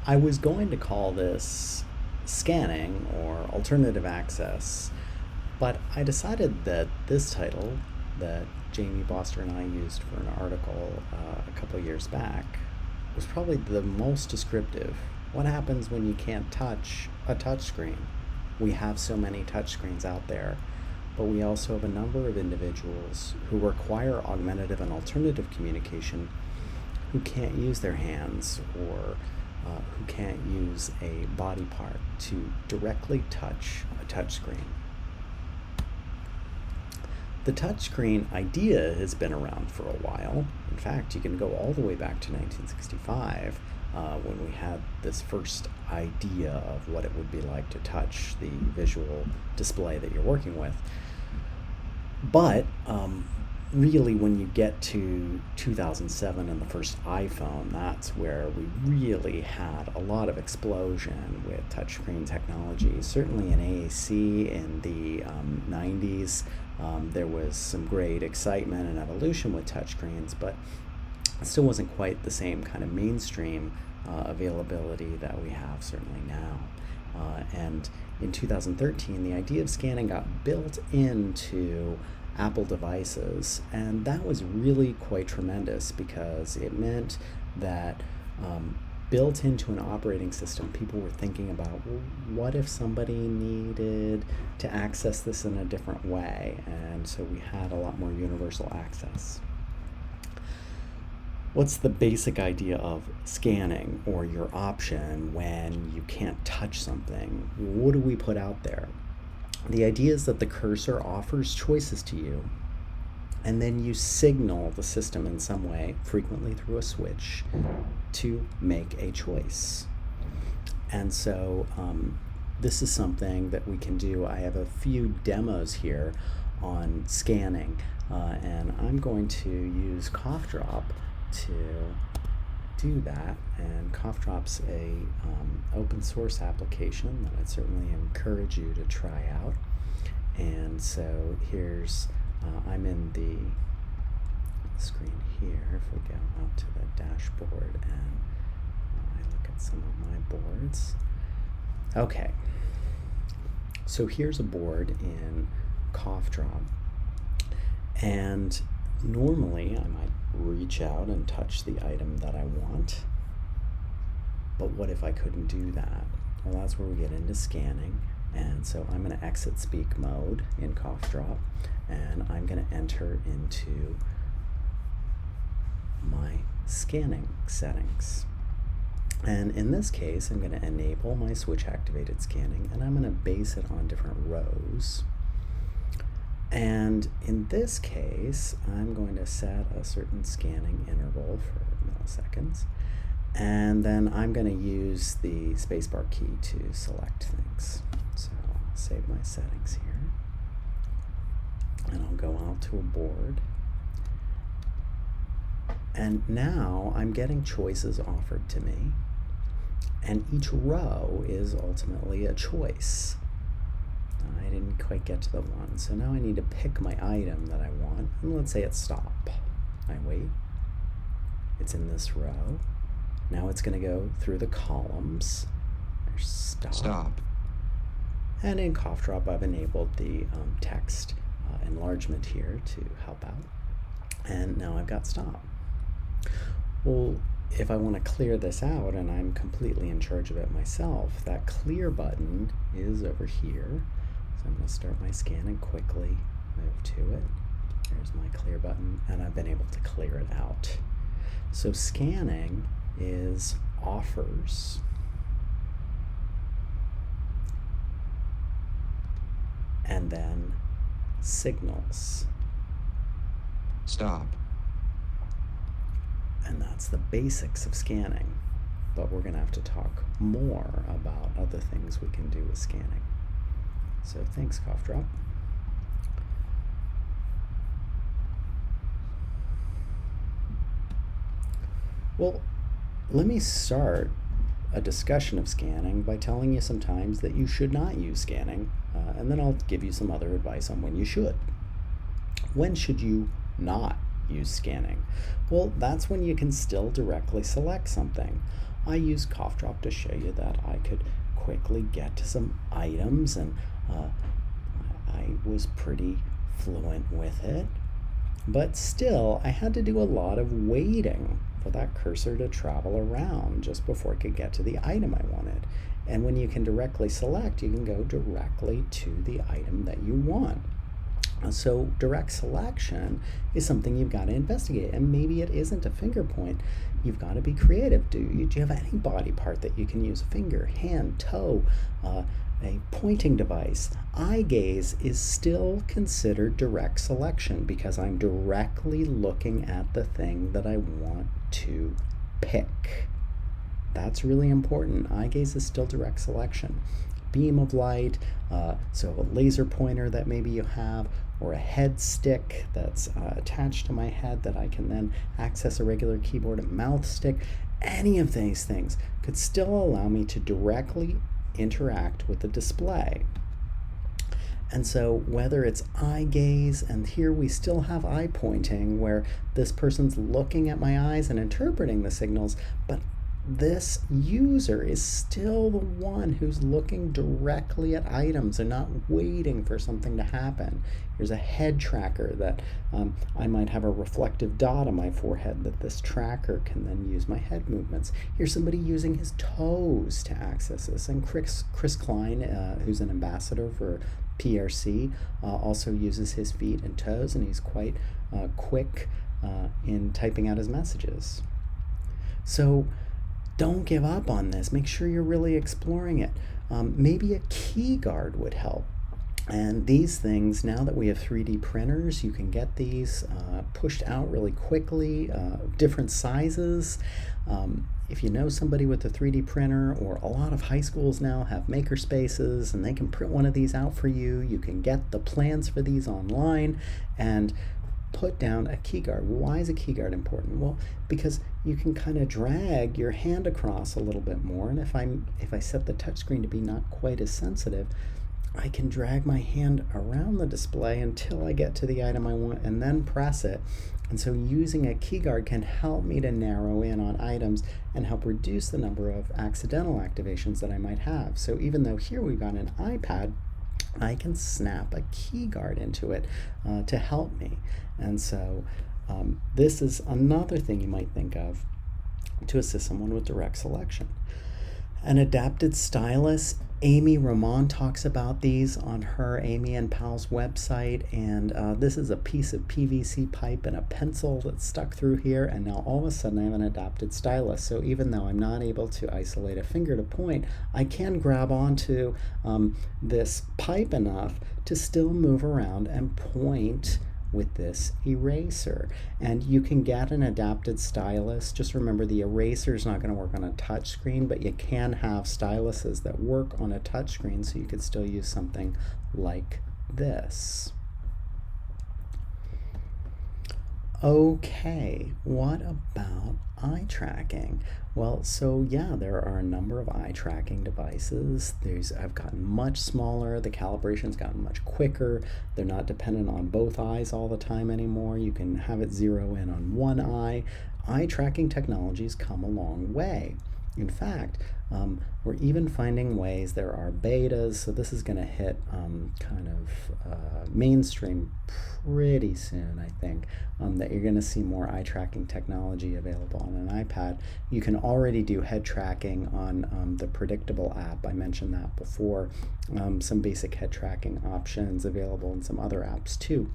I was going to call this scanning or alternative access, but I decided that this title that Jamie Boster and I used for an article a couple years back was probably the most descriptive. What happens when you can't touch a touchscreen? We have so many touchscreens out there, but we also have a number of individuals who require augmentative and alternative communication who can't use their hands or who can't use a body part to directly touch a touchscreen. The touchscreen idea has been around for a while. In fact, you can go all the way back to 1965 when we had this first idea of what it would be like to touch the visual display that you're working with. But really, when you get to 2007 and the first iPhone, that's where we really had a lot of explosion with touchscreen technology. Certainly in AAC in the 90s, there was some great excitement and evolution with touchscreens, but it still wasn't quite the same kind of mainstream availability that we have certainly now. And in 2013, the idea of scanning got built into Apple devices, and that was really quite tremendous because it meant that built into an operating system, people were thinking about, well, what if somebody needed to access this in a different way? And so we had a lot more universal access. What's the basic idea of scanning or your option when you can't touch something? What do we put out there? The idea is that the cursor offers choices to you, and then you signal the system in some way, frequently through a switch, to make a choice. And so this is something that we can do. I have a few demos here on scanning, and I'm going to use Cough Drop to do that. And Cough Drop's a open source application that I'd certainly encourage you to try out. And so here's I'm in the screen here. If we go out to the dashboard and I look at some of my boards. Okay, so here's a board in Cough Drop, and normally I might reach out and touch the item that I want, but what if I couldn't do that? Well, that's where we get into scanning. And so I'm going to exit speak mode in Cough Drop, and I'm going to enter into my scanning settings. And in this case, I'm going to enable my switch activated scanning, and I'm going to base it on different rows. And in this case, I'm going to set a certain scanning interval for milliseconds, and then I'm going to use the spacebar key to select things. So I'll save my settings here, and I'll go out to a board. And now I'm getting choices offered to me, and each row is ultimately a choice. I didn't quite get to the one, so now I need to pick my item that I want, and let's say it's stop. I wait. It's in this row. Now it's going to go through the columns. There's stop. And in Cough Drop, I've enabled the text enlargement here to help out. And now I've got stop. Well, if I want to clear this out, and I'm completely in charge of it myself, that clear button is over here. So I'm going to start my scan and quickly move to it. There's my clear button, and I've been able to clear it out. So scanning is offers, and then signals. Stop. And that's the basics of scanning. But we're going to have to talk more about other things we can do with scanning. So thanks, Cough Drop. Well, let me start a discussion of scanning by telling you some times that you should not use scanning, and then I'll give you some other advice on when you should. When should you not use scanning? Well, that's when you can still directly select something. I used cough drop to show you that I could quickly get to some items, and I was pretty fluent with it. But still, I had to do a lot of waiting for that cursor to travel around just before it could get to the item I wanted. And when you can directly select, you can go directly to the item that you want. So direct selection is something you've got to investigate, and maybe it isn't a finger point. You've got to be creative. Do you have any body part that you can use? A finger, hand, toe, a pointing device? Eye gaze is still considered direct selection because I'm directly looking at the thing that I want to pick. That's really important. Eye gaze is still direct selection. Beam of light, so a laser pointer that maybe you have, or a head stick that's attached to my head that I can then access a regular keyboard, a mouth stick. Any of these things could still allow me to directly interact with the display. And so whether it's eye gaze, and here we still have eye pointing where this person's looking at my eyes and interpreting the signals, but this user is still the one who's looking directly at items and not waiting for something to happen. Here's a head tracker that I might have a reflective dot on my forehead that this tracker can then use my head movements. Here's somebody using his toes to access this. And Chris Klein, who's an ambassador for PRC, also uses his feet and toes, and he's quite quick in typing out his messages. So don't give up on this. Make sure you're really exploring it. Maybe a Keyguard would help. And these things, now that we have 3D printers, you can get these pushed out really quickly, different sizes. If you know somebody with a 3D printer, or a lot of high schools now have maker spaces and they can print one of these out for you, you can get the plans for these online and put down a keyguard. Why is a keyguard important? Well, because you can kind of drag your hand across a little bit more, and if I set the touchscreen to be not quite as sensitive, I can drag my hand around the display until I get to the item I want and then press it. And so using a keyguard can help me to narrow in on items and help reduce the number of accidental activations that I might have. So even though here we've got an iPad, I can snap a keyguard into it to help me. And so this is another thing you might think of to assist someone with direct selection. An adapted stylus. Amy Ramon talks about these on her Amy and Pal's website, and this is a piece of PVC pipe and a pencil that's stuck through here, and now all of a sudden I have an adapted stylus. So even though I'm not able to isolate a finger to point, I can grab onto this pipe enough to still move around and point with this eraser. And you can get an adapted stylus. Just remember, the eraser is not going to work on a touch screen, but you can have styluses that work on a touch screen, so you could still use something like this. Okay, what about eye tracking? Well, so yeah, there are a number of eye tracking devices. I've gotten much smaller, the calibration's gotten much quicker, they're not dependent on both eyes all the time anymore. You can have it zero in on one eye. Eye tracking technologies come a long way. In fact, we're even finding ways, there are betas, so this is going to hit kind of mainstream pretty soon, I think, that you're going to see more eye tracking technology available on an iPad. You can already do head tracking on the Predictable app. I mentioned that before. Some basic head tracking options available in some other apps too,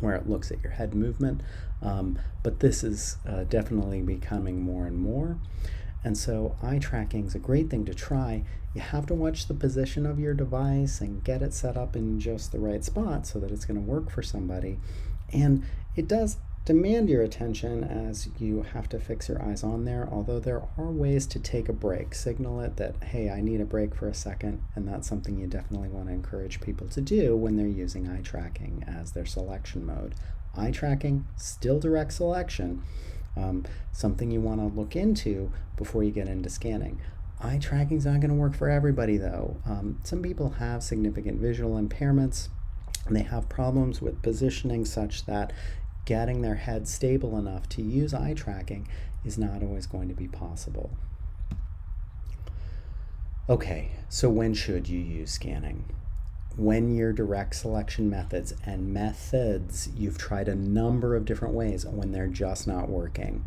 where it looks at your head movement. But this is definitely becoming more and more. And so eye tracking is a great thing to try. You have to watch the position of your device and get it set up in just the right spot so that it's going to work for somebody. And it does demand your attention as you have to fix your eyes on there, although there are ways to take a break. Signal it that, hey, I need a break for a second, and that's something you definitely want to encourage people to do when they're using eye tracking as their selection mode. Eye tracking, still direct selection. Something you want to look into before you get into scanning. Eye tracking is not going to work for everybody though. Some people have significant visual impairments, and they have problems with positioning such that getting their head stable enough to use eye tracking is not always going to be possible. Okay, so when should you use scanning? When your direct selection methods you've tried a number of different ways and when they're just not working.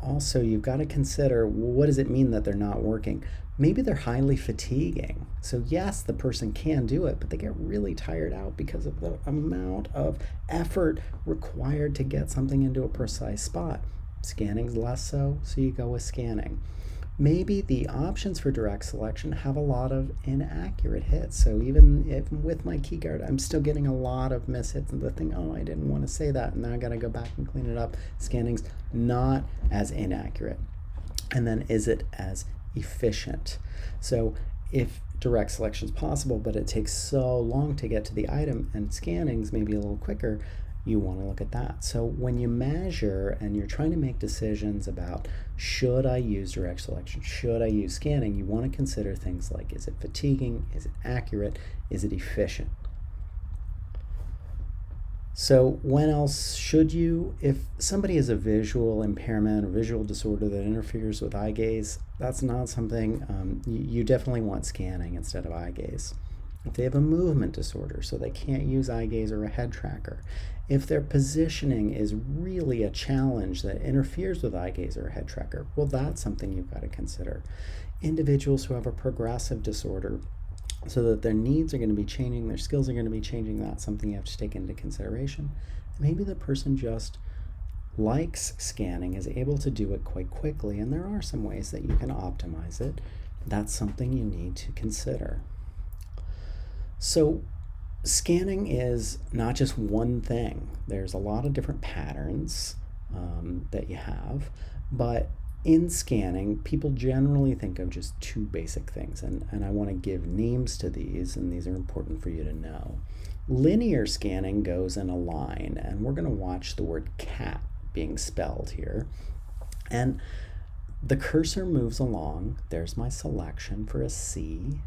Also, you've got to consider, well, what does it mean that they're not working? Maybe they're highly fatiguing. So yes, the person can do it, but they get really tired out because of the amount of effort required to get something into a precise spot. Scanning's less so you go with scanning. Maybe the options for direct selection have a lot of inaccurate hits. So even if with my Keyguard, I'm still getting a lot of mishits and the thing, oh, I didn't want to say that, and now I got to go back and clean it up. Scanning's not as inaccurate. And then is it as efficient? So if direct selection is possible, but it takes so long to get to the item and scanning's maybe a little quicker, you want to look at that. So when you measure and you're trying to make decisions about should I use direct selection, should I use scanning, you want to consider things like, is it fatiguing, is it accurate, is it efficient? So when else should you? If somebody has a visual impairment or visual disorder that interferes with eye gaze, that's not something, you definitely want scanning instead of eye gaze. If they have a movement disorder, so they can't use eye gaze or a head tracker. If their positioning is really a challenge that interferes with eye gaze or a head tracker, well, that's something you've got to consider. Individuals who have a progressive disorder, so that their needs are going to be changing, their skills are going to be changing, that's something you have to take into consideration. Maybe the person just likes scanning, is able to do it quite quickly, and there are some ways that you can optimize it. That's something you need to consider. So scanning is not just one thing. There's a lot of different patterns that you have, but in scanning, people generally think of just two basic things, and I want to give names to these, and these are important for you to know. Linear scanning goes in a line, and we're going to watch the word cat being spelled here. And the cursor moves along. There's my selection for a C,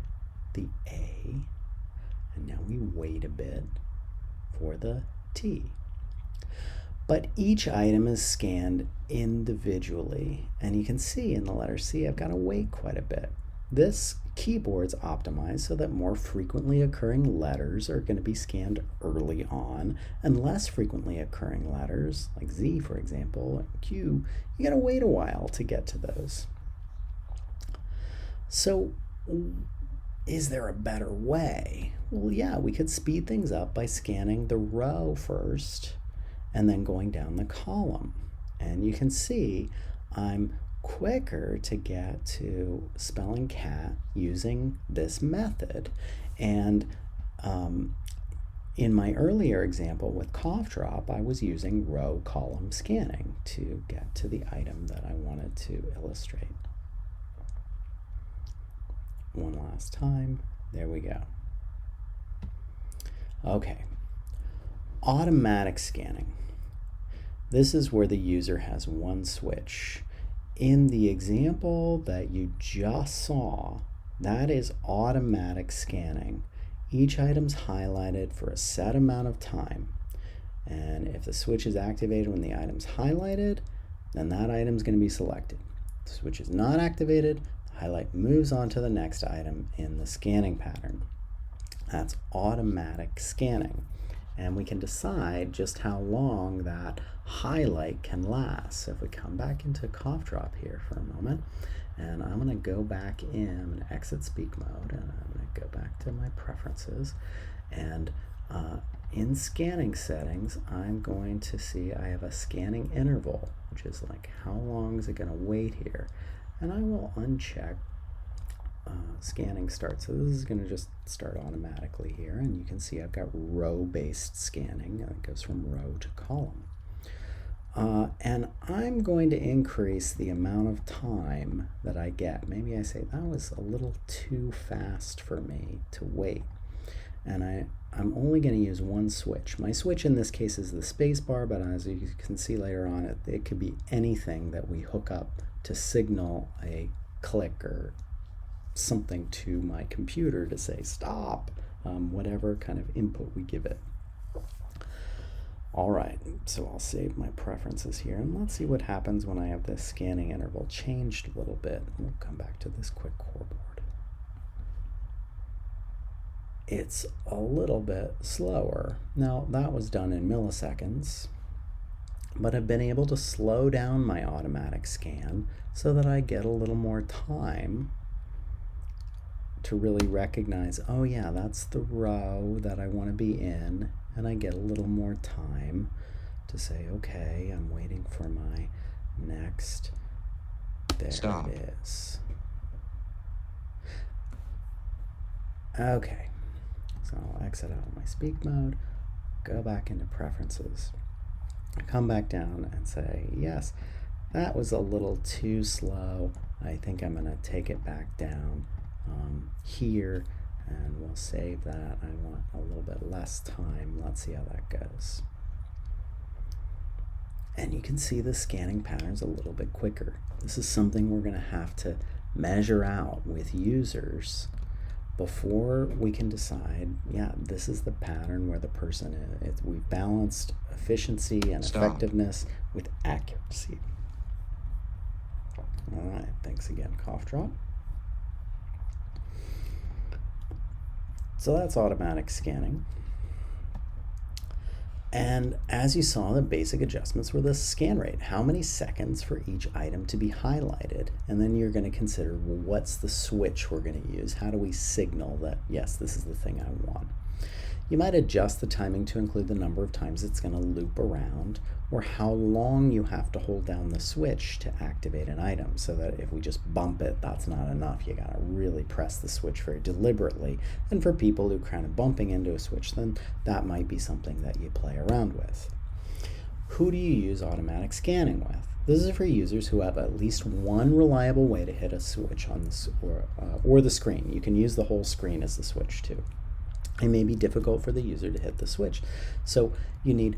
the A, and now we wait a bit for the T. But each item is scanned individually, and you can see in the letter C I've got to wait quite a bit. This keyboard's optimized so that more frequently occurring letters are going to be scanned early on, and less frequently occurring letters, like Z for example, and Q, you got to wait a while to get to those. So is there a better way? Well, yeah, we could speed things up by scanning the row first and then going down the column. And you can see I'm quicker to get to spelling cat using this method. And in my earlier example with cough drop, I was using row column scanning to get to the item that I wanted to illustrate. One last time. There we go. Okay. Automatic scanning. This is where the user has one switch. In the example that you just saw, that is automatic scanning. Each item's highlighted for a set amount of time. And if the switch is activated when the item's highlighted, then that item's going to be selected. If the switch is not activated, the highlight moves on to the next item in the scanning pattern. That's automatic scanning. And we can decide just how long that highlight can last. So if we come back into cough drop here for a moment, and I'm going to go back in, I'm going to exit speak mode, and I'm going to go back to my preferences, and in scanning settings, I'm going to see I have a scanning interval, which is like how long is it going to wait here, and I will uncheck scanning start. So this is going to just start automatically here, and you can see I've got row-based scanning, and it goes from row to column. And I'm going to increase the amount of time that I get. Maybe I say that was a little too fast for me to wait, and I'm only going to use one switch. My switch in this case is the space bar, but as you can see later on, it could be anything that we hook up to signal a click or something to my computer to say stop, whatever kind of input we give it. All right, so I'll save my preferences here, and let's see what happens when I have this scanning interval changed a little bit. We'll come back to this quick core board. it's a little bit slower. Now, that was done in milliseconds, but I've been able to slow down my automatic scan so that I get a little more time to really recognize, oh yeah, that's the row that I want to be in, and I get a little more time to say, okay, I'm waiting for my next. There Stop. it is. Okay, so I'll exit out of my speak mode, go back into preferences, come back down and say, yes, that was a little too slow. I think I'm going to take it back down here, and we'll save that. I want a little bit less time. Let's see how that goes. And you can see the scanning patterns a little bit quicker. This is something we're going to have to measure out with users before we can decide, yeah, this is the pattern where the person is. We've balanced efficiency and effectiveness with accuracy. All right, thanks again, cough drop. So that's automatic scanning. And as you saw, the basic adjustments were the scan rate. How many seconds for each item to be highlighted? And then you're going to consider, well, what's the switch we're going to use? How do we signal that, yes, this is the thing I want? You might adjust the timing to include the number of times it's going to loop around, or how long you have to hold down the switch to activate an item, so that if we just bump it, that's not enough. You got to really press the switch very deliberately. And for people who kind of bumping into a switch, then that might be something that you play around with. Who do you use automatic scanning with? This is for users who have at least one reliable way to hit a switch on this or the screen. You can use the whole screen as the switch too. It may be difficult for the user to hit the switch. So you need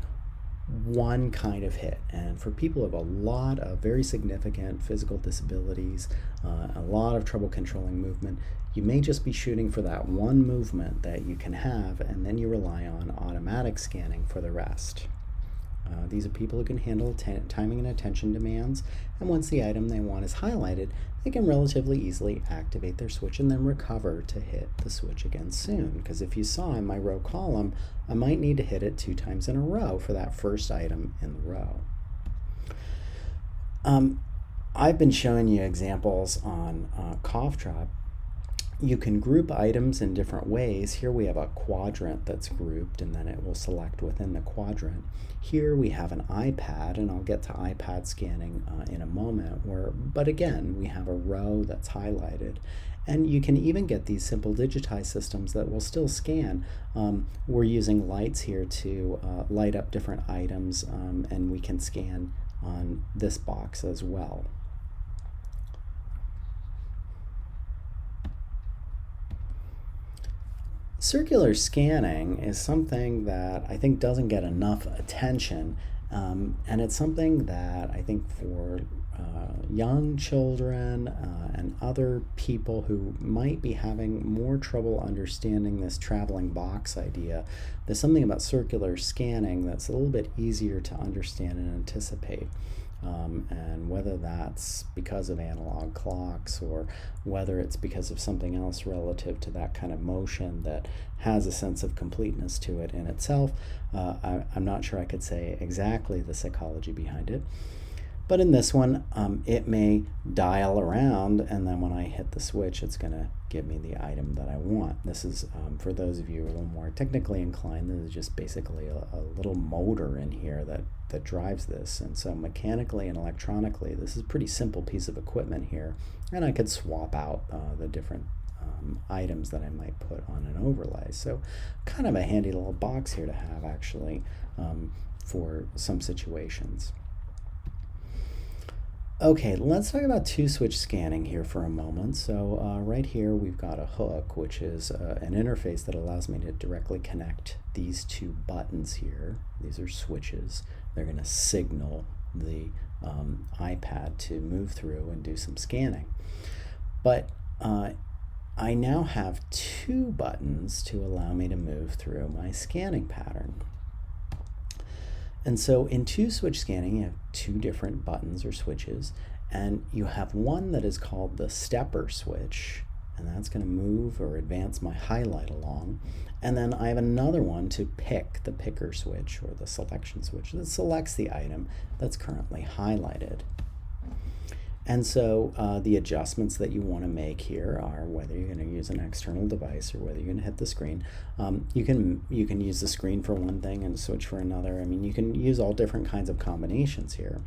one kind of hit. And for people who have a lot of very significant physical disabilities, a lot of trouble controlling movement, you may just be shooting for that one movement that you can have, and then you rely on automatic scanning for the rest. These are people who can handle timing and attention demands, and once the item they want is highlighted, they can relatively easily activate their switch and then recover to hit the switch again soon. Because if you saw in my row column, I might need to hit it 2 times in a row for that first item in the row. I've been showing you examples on Cough Drop. You can group items in different ways. Here we have a quadrant that's grouped, and then it will select within the quadrant. Here we have an iPad, and I'll get to iPad scanning in a moment, but again, we have a row that's highlighted. And you can even get these simple digitized systems that will still scan. We're using lights here to light up different items, and we can scan on this box as well. Circular scanning is something that I think doesn't get enough attention, and it's something that I think for young children and other people who might be having more trouble understanding this traveling box idea, there's something about circular scanning that's a little bit easier to understand and anticipate. And whether that's because of analog clocks or whether it's because of something else relative to that kind of motion that has a sense of completeness to it in itself, I'm not sure I could say exactly the psychology behind it. But in this one, it may dial around, and then when I hit the switch, it's going to give me the item that I want. This is, for those of you a little more technically inclined, this is just basically a little motor in here that drives this. And so mechanically and electronically, this is a pretty simple piece of equipment here. And I could swap out the different items that I might put on an overlay. So kind of a handy little box here to have, actually, for some situations. Okay, let's talk about two-switch scanning here for a moment. So right here we've got a hook, which is an interface that allows me to directly connect these 2 buttons here. These are switches. They're going to signal the iPad to move through and do some scanning. But I now have 2 buttons to allow me to move through my scanning pattern. And so in two-switch scanning, you have 2 different buttons or switches, and you have one that is called the stepper switch, and that's going to move or advance my highlight along. And then I have another one to pick, the picker switch or the selection switch that selects the item that's currently highlighted. And so the adjustments that you want to make here are whether you're going to use an external device or whether you're going to hit the screen. You can use the screen for one thing and switch for another. I mean, you can use all different kinds of combinations here.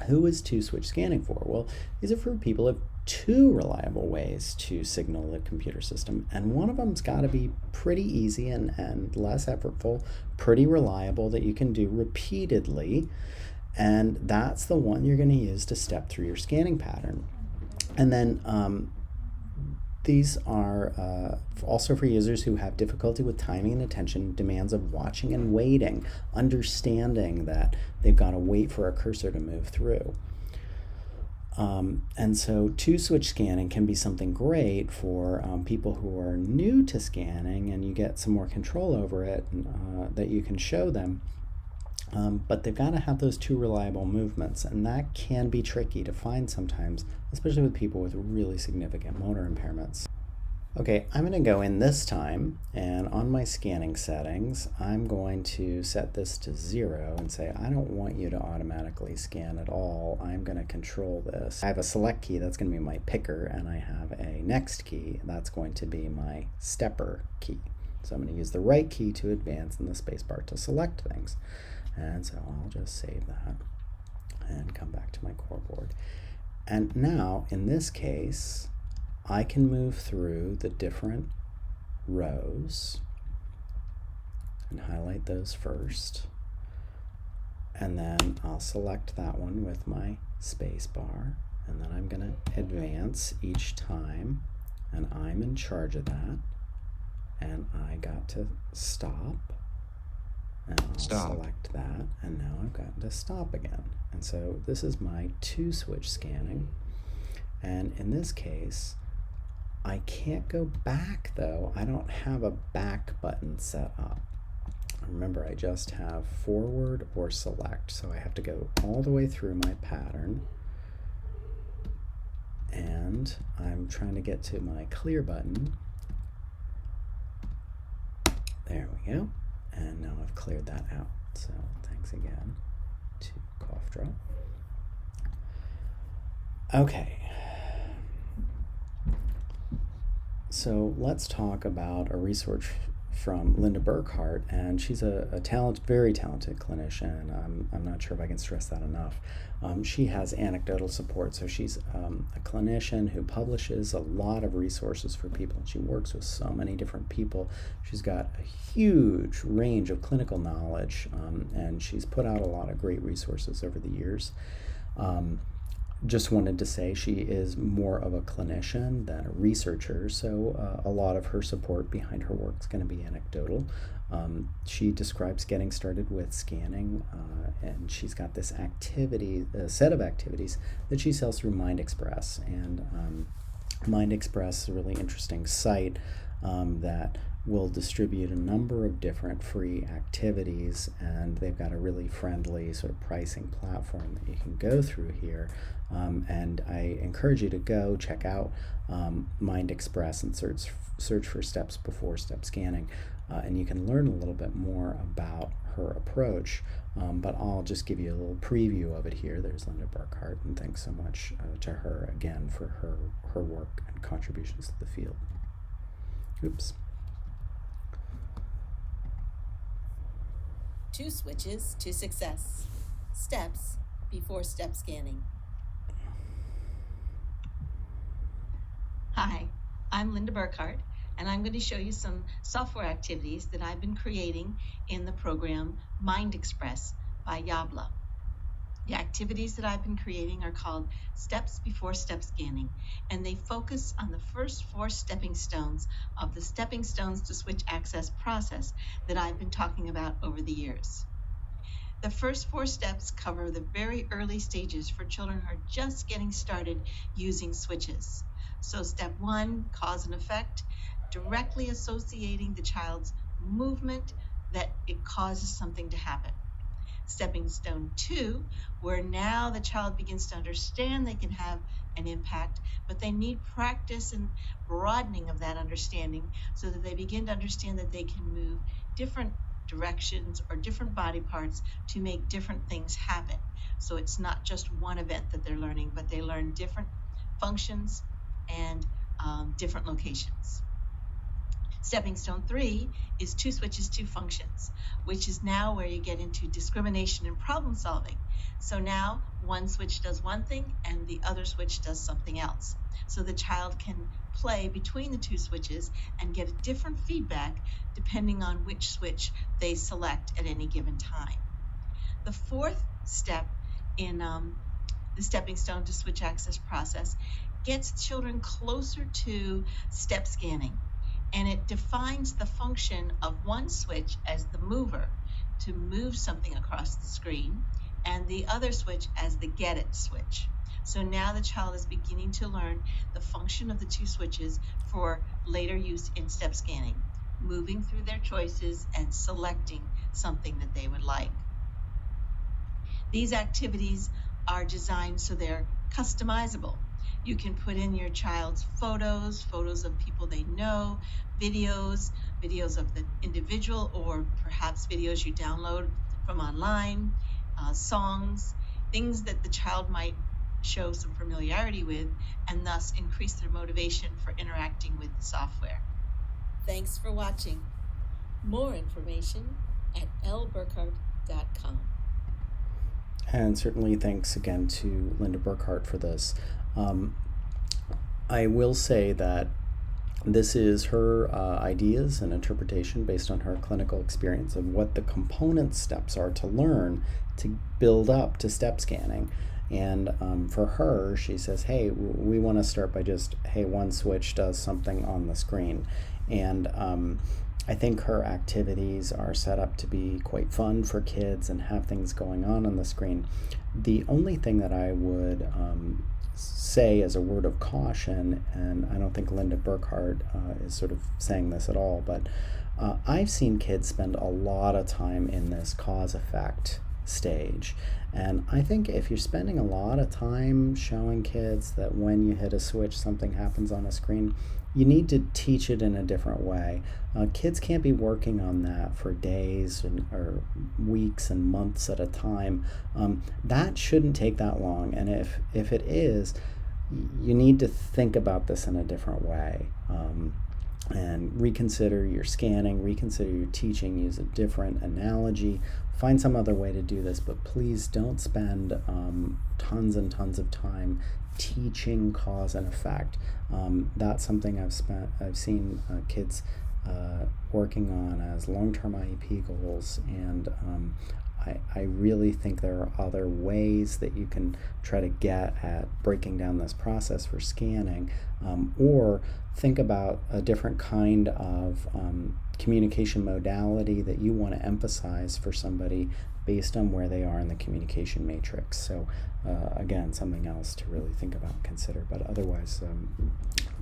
Who is two-switch scanning for? Well, these are for people who have two reliable ways to signal the computer system, and one of them's got to be pretty easy and less effortful, pretty reliable, that you can do repeatedly. And that's the one you're going to use to step through your scanning pattern. And then these are also for users who have difficulty with timing and attention, demands of watching and waiting, understanding that they've got to wait for a cursor to move through. And so two-switch scanning can be something great for people who are new to scanning, and you get some more control over it that you can show them. But they've got to have those two reliable movements, and that can be tricky to find sometimes, especially with people with really significant motor impairments. Okay, I'm going to go in this time, and on my scanning settings, I'm going to set this to 0 and say, I don't want you to automatically scan at all. I'm going to control this. I have a select key, that's going to be my picker, and I have a next key, that's going to be my stepper key. So I'm going to use the right key to advance and the spacebar to select things. And so I'll just save that and come back to my core board. And now, in this case, I can move through the different rows and highlight those first. And then I'll select that one with my space bar. And then I'm going to advance each time. And I'm in charge of that. And I got to stop. And I'll select that, and now I've gotten to stop again. And so this is my two-switch scanning. And in this case, I can't go back though. I don't have a back button set up. Remember, I just have forward or select. So I have to go all the way through my pattern. And I'm trying to get to my clear button. There we go. And now I've cleared that out. So thanks again to Cough Drop. Okay. So let's talk about a resource from Linda Burkhart, and she's a very talented clinician. I'm not sure if I can stress that enough. She has anecdotal support, so she's a clinician who publishes a lot of resources for people, and she works with so many different people. She's got a huge range of clinical knowledge, and she's put out a lot of great resources over the years. Just wanted to say she is more of a clinician than a researcher, so a lot of her support behind her work is going to be anecdotal. She describes getting started with scanning, and she's got this set of activities that she sells through MindExpress. And MindExpress is a really interesting site that will distribute a number of different free activities, and they've got a really friendly sort of pricing platform that you can go through here. And I encourage you to go check out MindExpress and search for steps before step scanning, and you can learn a little bit more about her approach. But I'll just give you a little preview of it here. There's Linda Burkhart, and thanks so much to her again for her work and contributions to the field. Oops. Two switches to success. Steps before step scanning. Hi, I'm Linda Burkhart, and I'm going to show you some software activities that I've been creating in the program MindExpress by Yabla. The activities that I've been creating are called Steps Before Step Scanning, and they focus on the first 4 stepping stones of the stepping stones to switch access process that I've been talking about over the years. The first 4 steps cover the very early stages for children who are just getting started using switches. So step 1, cause and effect, directly associating the child's movement that it causes something to happen. Stepping stone 2, where now the child begins to understand they can have and impact, but they need practice and broadening of that understanding so that they begin to understand that they can move different directions or different body parts to make different things happen. So it's not just one event that they're learning, but they learn different functions and different locations. Stepping stone 3 is 2 switches, 2 functions, which is now where you get into discrimination and problem solving. So now one switch does one thing and the other switch does something else. So the child can play between the 2 switches and get different feedback depending on which switch they select at any given time. The 4th step in the stepping stone to switch access process gets children closer to step scanning, and it defines the function of one switch as the mover to move something across the screen and the other switch as the get it switch. So now the child is beginning to learn the function of the 2 switches for later use in step scanning, moving through their choices and selecting something that they would like. These activities are designed so they're customizable. You can put in your child's photos of people they know, videos of the individual, or perhaps videos you download from online, songs, things that the child might show some familiarity with, and thus increase their motivation for interacting with the software. Thanks for watching. More information at lburkhart.com. And certainly thanks again to Linda Burkhart for this. I will say that this is her ideas and interpretation based on her clinical experience of what the component steps are to learn to build up to step scanning. And for her, she says, hey, we want to start by just, hey, one switch does something on the screen. And I think her activities are set up to be quite fun for kids and have things going on the screen. The only thing that I would say as a word of caution, and I don't think Linda Burkhart is sort of saying this at all, but I've seen kids spend a lot of time in this cause-effect stage. And I think if you're spending a lot of time showing kids that when you hit a switch, something happens on a screen, you need to teach it in a different way. Kids can't be working on that for days or weeks and months at a time. That shouldn't take that long. And if it is, you need to think about this in a different way. And reconsider your scanning, reconsider your teaching, use a different analogy, find some other way to do this, but please don't spend tons and tons of time teaching cause and effect. That's something I've seen kids working on as long-term IEP goals, and I really think there are other ways that you can try to get at breaking down this process for scanning, or think about a different kind of communication modality that you want to emphasize for somebody based on where they are in the communication matrix. So again, something else to really think about and consider. But otherwise,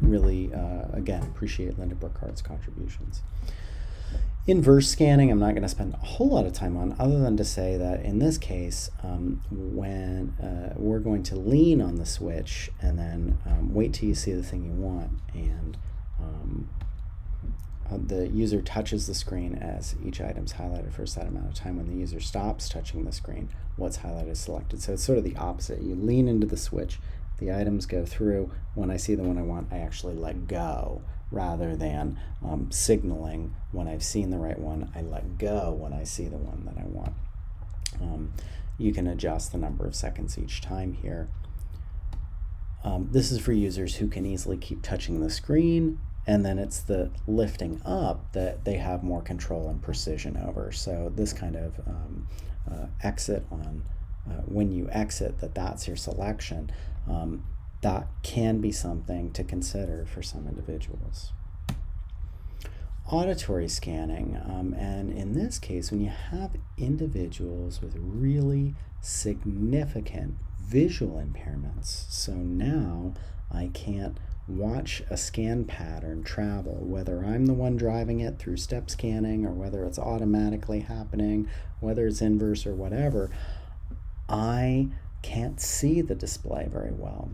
really, again, appreciate Linda Burkhart's contributions. Inverse scanning, I'm not going to spend a whole lot of time on, other than to say that in this case, when we're going to lean on the switch and then wait till you see the thing you want, and the user touches the screen as each item's highlighted for a set amount of time. When the user stops touching the screen, what's highlighted is selected. So it's sort of the opposite. You lean into the switch, the items go through. When I see the one I want, I actually let go, rather than signaling when I've seen the right one, I let go when I see the one that I want. You can adjust the number of seconds each time here. This is for users who can easily keep touching the screen, and then it's the lifting up that they have more control and precision over. So this kind of exit on, when you exit, that's your selection. That can be something to consider for some individuals. Auditory scanning, and in this case, when you have individuals with really significant visual impairments, so now I can't watch a scan pattern travel, whether I'm the one driving it through step scanning or whether it's automatically happening, whether it's inverse or whatever, I can't see the display very well.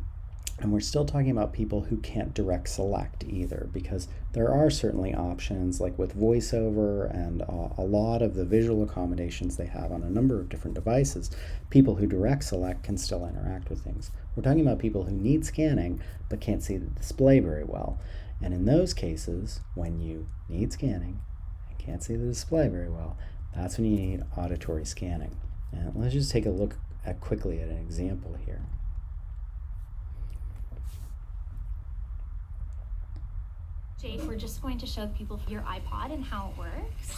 And we're still talking about people who can't direct select either, because there are certainly options like with VoiceOver and a lot of the visual accommodations they have on a number of different devices. People who direct select can still interact with things. We're talking about people who need scanning but can't see the display very well. And in those cases, when you need scanning and can't see the display very well, that's when you need auditory scanning. And let's just take a look quickly at an example here. Jake, we're just going to show people your iPod and how it works.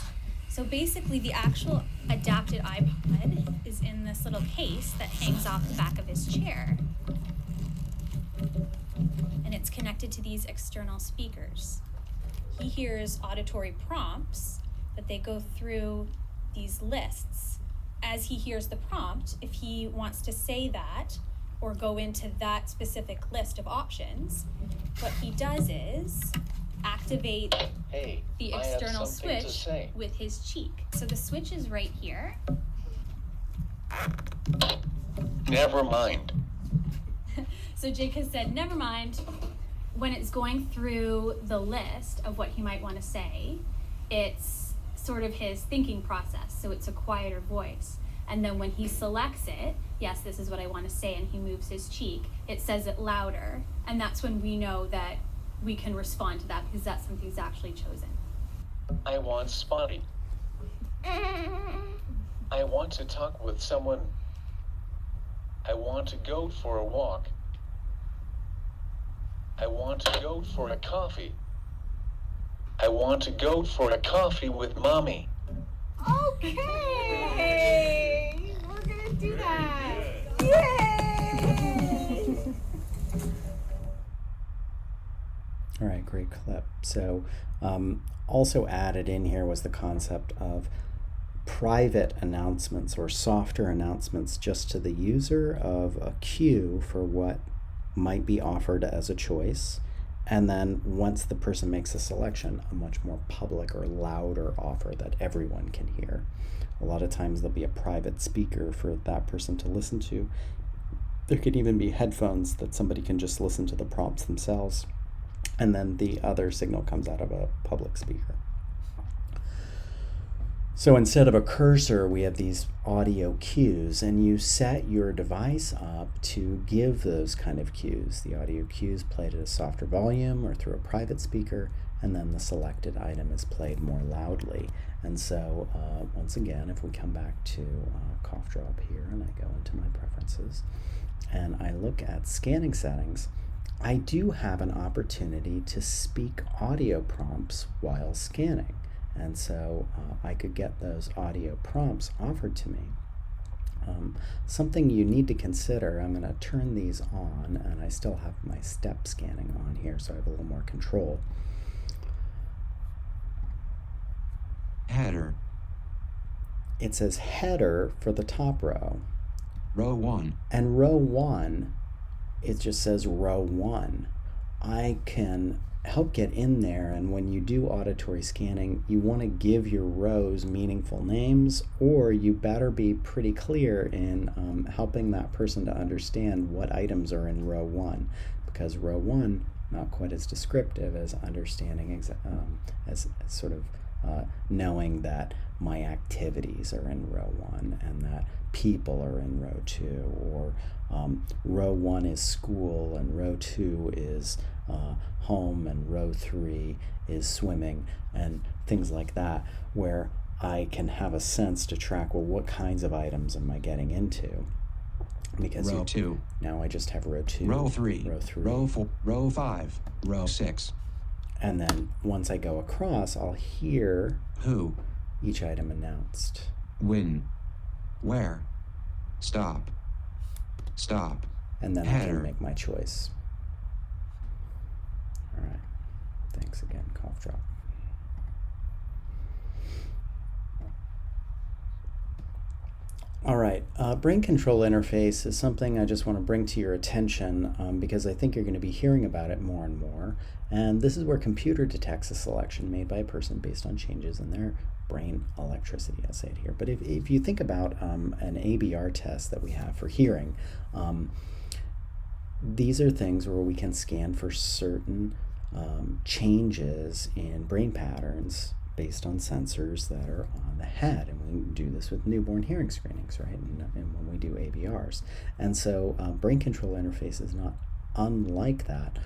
So basically the actual adapted iPod is in this little case that hangs off the back of his chair. And it's connected to these external speakers. He hears auditory prompts that they go through these lists. As he hears the prompt, if he wants to say that or go into that specific list of options, what he does is activate the external switch with his cheek. So the switch is right here. Never mind. So Jake has said, never mind. When it's going through the list of what he might want to say, it's sort of his thinking process. So it's a quieter voice. And then when he selects it, yes, this is what I want to say, and he moves his cheek, it says it louder. And that's when we know that we can respond to that because that's something he's actually chosen. I want Spotty. I want to talk with someone. I want to go for a walk. I want to go for a coffee. I want to go for a coffee with Mommy. Okay, we're gonna do that. Yay! All right, great clip. So also added in here was the concept of private announcements or softer announcements just to the user of a cue for what might be offered as a choice. And then once the person makes a selection, a much more public or louder offer that everyone can hear. A lot of times there'll be a private speaker for that person to listen to. There could even be headphones that somebody can just listen to the prompts themselves. And then the other signal comes out of a public speaker. So instead of a cursor, we have these audio cues, and you set your device up to give those kind of cues. The audio cues played at a softer volume or through a private speaker, and then the selected item is played more loudly. And so once again, if we come back to cough drop here, and I go into my preferences, and I look at scanning settings, I do have an opportunity to speak audio prompts while scanning. And so I could get those audio prompts offered to me. Something you need to consider, I'm going to turn these on, and I still have my step scanning on here, so I have a little more control. Header. It says header for the top row. Row 1. And row 1, it just says row 1. I can help get in there, and when you do auditory scanning, you want to give your rows meaningful names, or you better be pretty clear in helping that person to understand what items are in row 1, because row 1 not quite as descriptive as understanding as sort of knowing that my activities are in row 1 and that people are in row 2, or row 1 is school and row 2 is home and row 3 is swimming, and things like that, where I can have a sense to track, well, what kinds of items am I getting into? Because row 2. Now I just have row 2, row 3, row 3, row 4, row 5, row 6. And then once I go across, I'll hear Who, each item announced. when, where, stop, stop, And then I header. can make my choice. All right. Thanks again, cough drop. All right, brain control interface is something I just want to bring to your attention because I think you're going to be hearing about it more and more. And this is where computer detects a selection made by a person based on changes in their brain electricity. I'll say it here. But if you think about an ABR test that we have for hearing, these are things where we can scan for certain changes in brain patterns based on sensors that are on the head. And we do this with newborn hearing screenings, right? And when we do ABRs. And so brain control interface is not unlike that,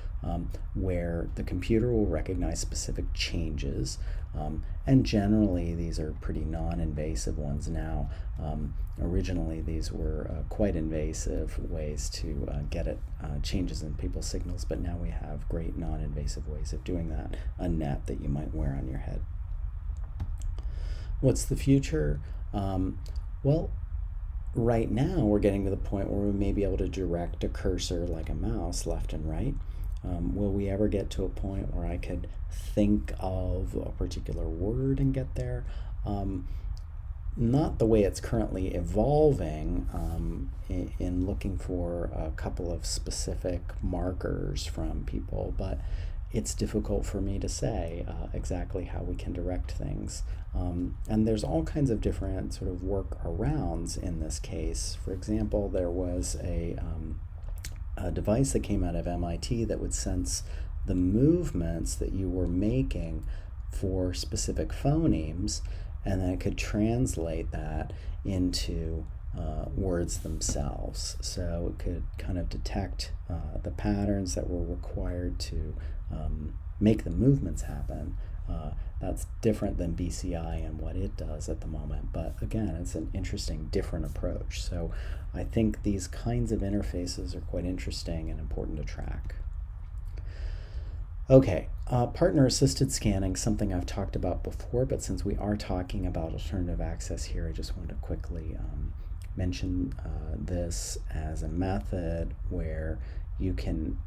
where the computer will recognize specific changes. And generally, these are pretty non-invasive ones now. Originally, these were quite invasive ways to get at changes in people's signals, but now we have great non-invasive ways of doing that. A net that you might wear on your head. What's the future? Well, right now we're getting to the point where we may be able to direct a cursor like a mouse left and right. Will we ever get to a point where I could think of a particular word and get there? Not the way it's currently evolving in looking for a couple of specific markers from people, but it's difficult for me to say exactly how we can direct things. And there's all kinds of different sort of workarounds in this case. For example, there was a device that came out of MIT that would sense the movements that you were making for specific phonemes, and then it could translate that into words themselves. So it could kind of detect the patterns that were required to make the movements happen. That's different than BCI and what it does at the moment, but again, it's an interesting, different approach. So I think these kinds of interfaces are quite interesting and important to track. Okay, partner-assisted scanning, something I've talked about before, but since we are talking about alternative access here, I just want to quickly mention this as a method where you can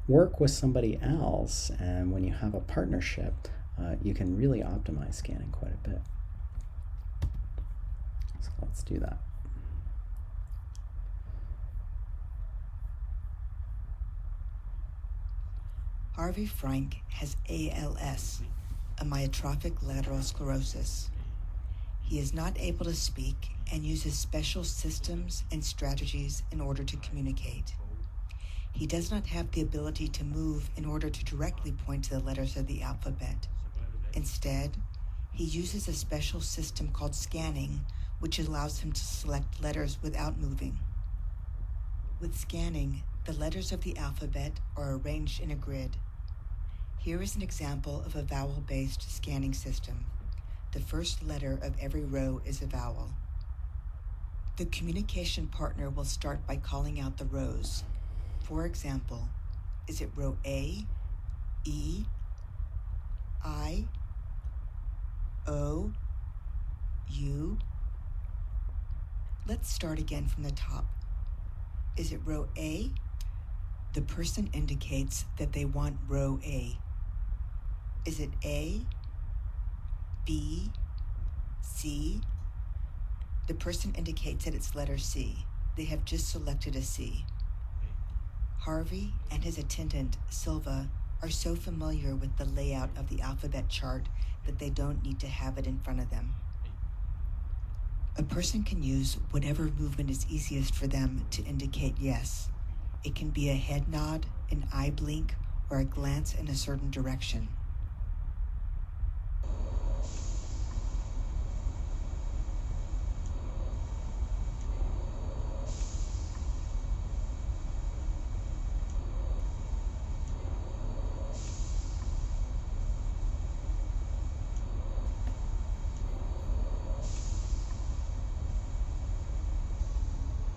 work with somebody else, and when you have a partnership, you can really optimize scanning quite a bit. So let's do that. Harvey Frank has ALS, amyotrophic lateral sclerosis. He is not able to speak and uses special systems and strategies in order to communicate. He does not have the ability to move in order to directly point to the letters of the alphabet. Instead, he uses a special system called scanning, which allows him to select letters without moving. With scanning, the letters of the alphabet are arranged in a grid. Here is an example of a vowel-based scanning system. The first letter of every row is a vowel. The communication partner will start by calling out the rows. For example, is it row A, E, I, O, U? Let's start again from the top. Is it row A? The person indicates that they want row A. Is it A, B, C? The person indicates that it's letter C. They have just selected a C. Harvey and his attendant, Silva, are so familiar with the layout of the alphabet chart that they don't need to have it in front of them. A person can use whatever movement is easiest for them to indicate yes. It can be a head nod, an eye blink, or a glance in a certain direction.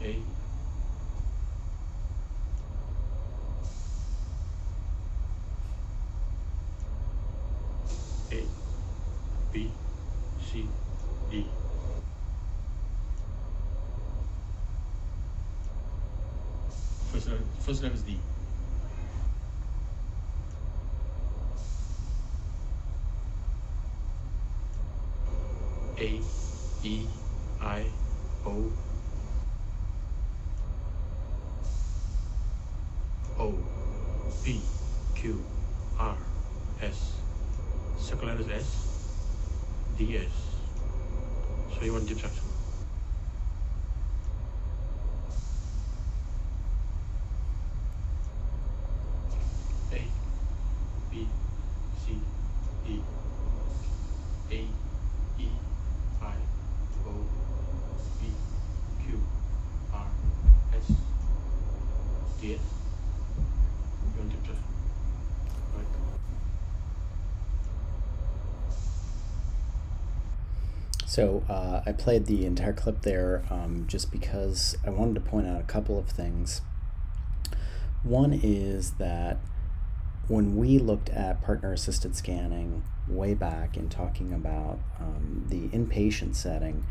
A, A, B, C, D. First letter is D. A, E, I, O, O, P, Q, R, S. Second letter is S, D, S. So you want deep suction. So I played the entire clip there just because I wanted to point out a couple of things. One is that when we looked at partner-assisted scanning way back in talking about the inpatient setting,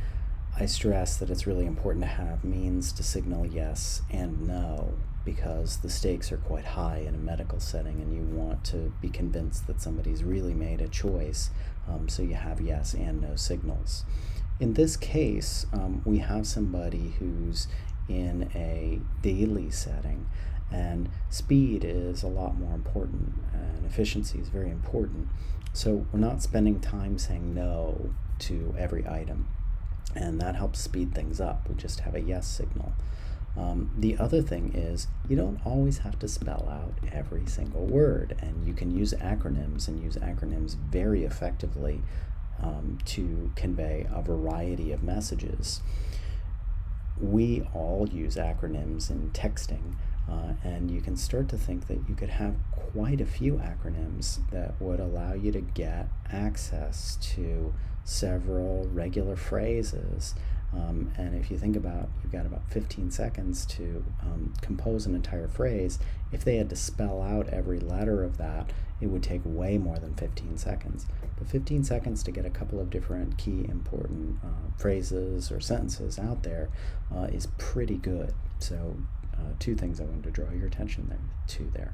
I stressed that it's really important to have means to signal yes and no, because the stakes are quite high in a medical setting and you want to be convinced that somebody's really made a choice, so you have yes and no signals. In this case, we have somebody who's in a daily setting, and speed is a lot more important and efficiency is very important. So we're not spending time saying no to every item, and that helps speed things up. We just have a yes signal. The other thing is you don't always have to spell out every single word, and you can use acronyms and use acronyms very effectively to convey a variety of messages. We all use acronyms in texting, and you can start to think that you could have quite a few acronyms that would allow you to get access to several regular phrases. And if you think about, you've got about 15 seconds to compose an entire phrase. If they had to spell out every letter of that, it would take way more than 15 seconds. But 15 seconds to get a couple of different key important phrases or sentences out there is pretty good. So two things I wanted to draw your attention to there.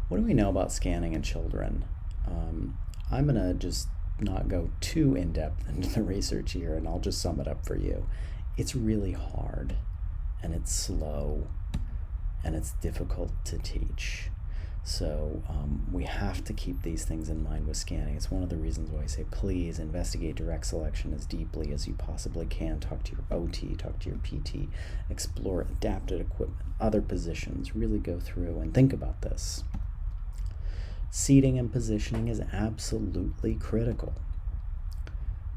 What do we know about scanning in children? I'm going to just not go too in-depth into the research here, and I'll just sum it up for you. It's really hard, and it's slow, and it's difficult to teach. So we have to keep these things in mind with scanning. It's one of the reasons why I say please investigate direct selection as deeply as you possibly can. Talk to your OT, talk to your PT, explore adapted equipment, other positions, really go through and think about this. Seating and positioning is absolutely critical.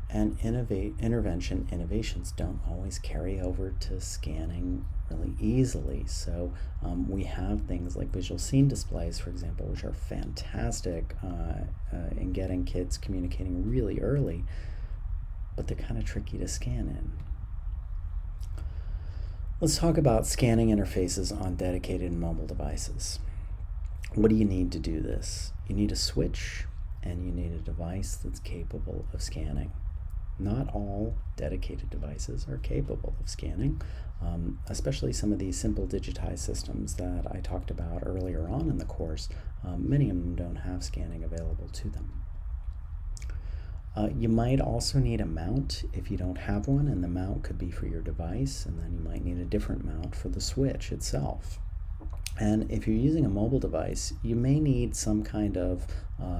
And innovations don't always carry over to scanning really easily. So we have things like visual scene displays, for example, which are fantastic in getting kids communicating really early, but they're kind of tricky to scan in. Let's talk about scanning interfaces on dedicated mobile devices. What do you need to do this? You need a switch and you need a device that's capable of scanning. Not all dedicated devices are capable of scanning, especially some of these simple digitized systems that I talked about earlier on in the course. Many of them don't have scanning available to them. You might also need a mount if you don't have one, and the mount could be for your device, and then you might need a different mount for the switch itself. And if you're using a mobile device, you may need some kind of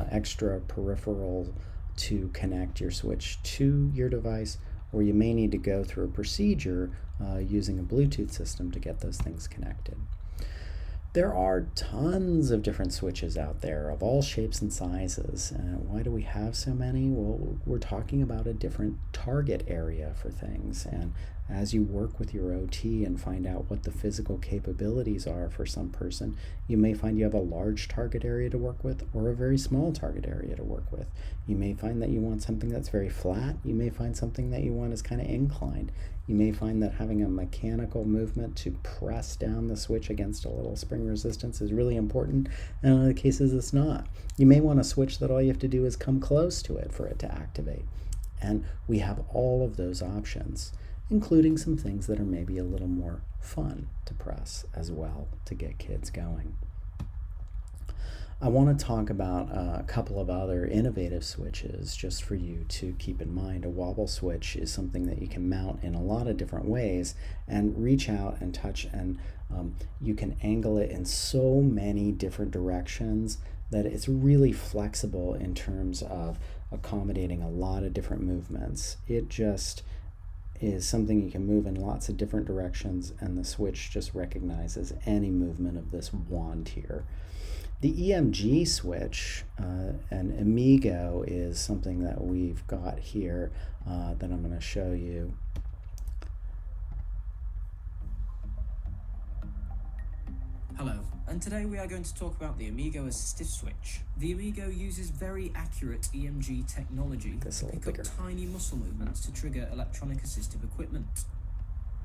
extra peripheral to connect your switch to your device, or you may need to go through a procedure using a Bluetooth system to get those things connected. There are tons of different switches out there of all shapes and sizes. Why do we have so many? Well, we're talking about a different target area for things. And as you work with your OT and find out what the physical capabilities are for some person, you may find you have a large target area to work with or a very small target area to work with. You may find that you want something that's very flat. You may find something that you want is kind of inclined. You may find that having a mechanical movement to press down the switch against a little spring resistance is really important, and in other cases it's not. You may want a switch that all you have to do is come close to it for it to activate. And we have all of those options, including some things that are maybe a little more fun to press as well to get kids going. I want to talk about a couple of other innovative switches just for you to keep in mind. A wobble switch is something that you can mount in a lot of different ways and reach out and touch, and you can angle it in so many different directions that it's really flexible in terms of accommodating a lot of different movements. It just is something you can move in lots of different directions, and the switch just recognizes any movement of this wand here. The EMG switch, and Amigo is something that we've got here that I'm going to show you. Hello, and today we are going to talk about the Amigo Assistive Switch. The Amigo uses very accurate EMG technology to pick up tiny muscle movements to trigger electronic assistive equipment.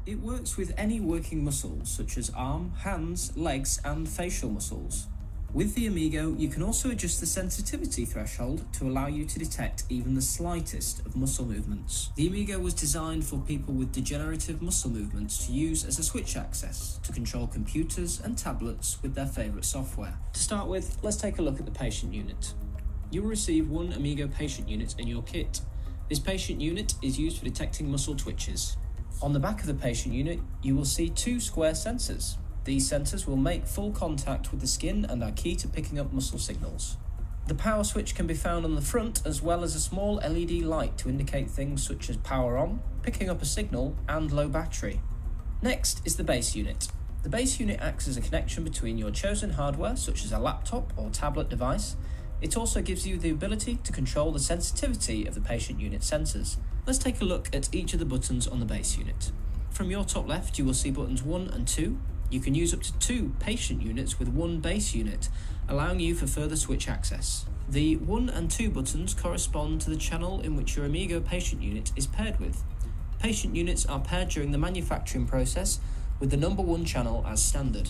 It works with any working muscles such as arm, hands, legs, and facial muscles. With the Amigo, you can also adjust the sensitivity threshold to allow you to detect even the slightest of muscle movements. The Amigo was designed for people with degenerative muscle movements to use as a switch access to control computers and tablets with their favourite software. To start with, let's take a look at the patient unit. You will receive one Amigo patient unit in your kit. This patient unit is used for detecting muscle twitches. On the back of the patient unit, you will see two square sensors. These sensors will make full contact with the skin and are key to picking up muscle signals. The power switch can be found on the front, as well as a small LED light to indicate things such as power on, picking up a signal, and low battery. Next is the base unit. The base unit acts as a connection between your chosen hardware, such as a laptop or tablet device. It also gives you the ability to control the sensitivity of the patient unit sensors. Let's take a look at each of the buttons on the base unit. From your top left, you will see buttons 1 and 2. You can use up to 2 patient units with 1 base unit, allowing you for further switch access. The 1 and 2 buttons correspond to the channel in which your Amigo patient unit is paired with. Patient units are paired during the manufacturing process with the number 1 channel as standard.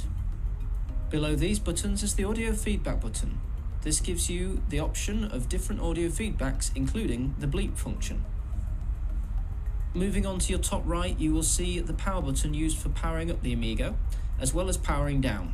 Below these buttons is the audio feedback button. This gives you the option of different audio feedbacks, including the bleep function. Moving on to your top right, you will see the power button used for powering up the Amigo, as well as powering down.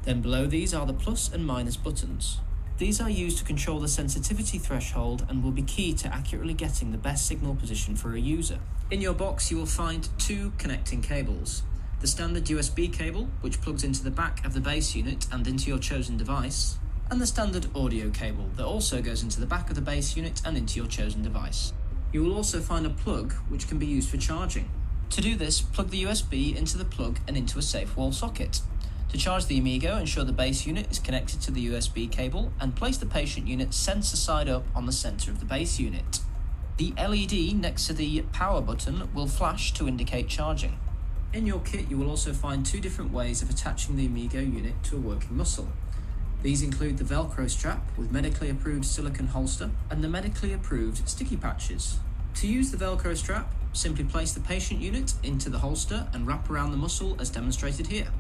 Then below these are the plus and minus buttons. These are used to control the sensitivity threshold and will be key to accurately getting the best signal position for a user. In your box you will find 2 connecting cables. The standard USB cable, which plugs into the back of the base unit and into your chosen device, and the standard audio cable that also goes into the back of the base unit and into your chosen device. You will also find a plug which can be used for charging. To do this, plug the USB into the plug and into a safe wall socket. To charge the Amigo, ensure the base unit is connected to the USB cable and place the patient unit sensor side up on the center of the base unit. The LED next to the power button will flash to indicate charging. In your kit, you will also find 2 different ways of attaching the Amigo unit to a working muscle. These include the Velcro strap with medically approved silicone holster and the medically approved sticky patches. To use the Velcro strap, simply place the patient unit into the holster and wrap around the muscle as demonstrated here.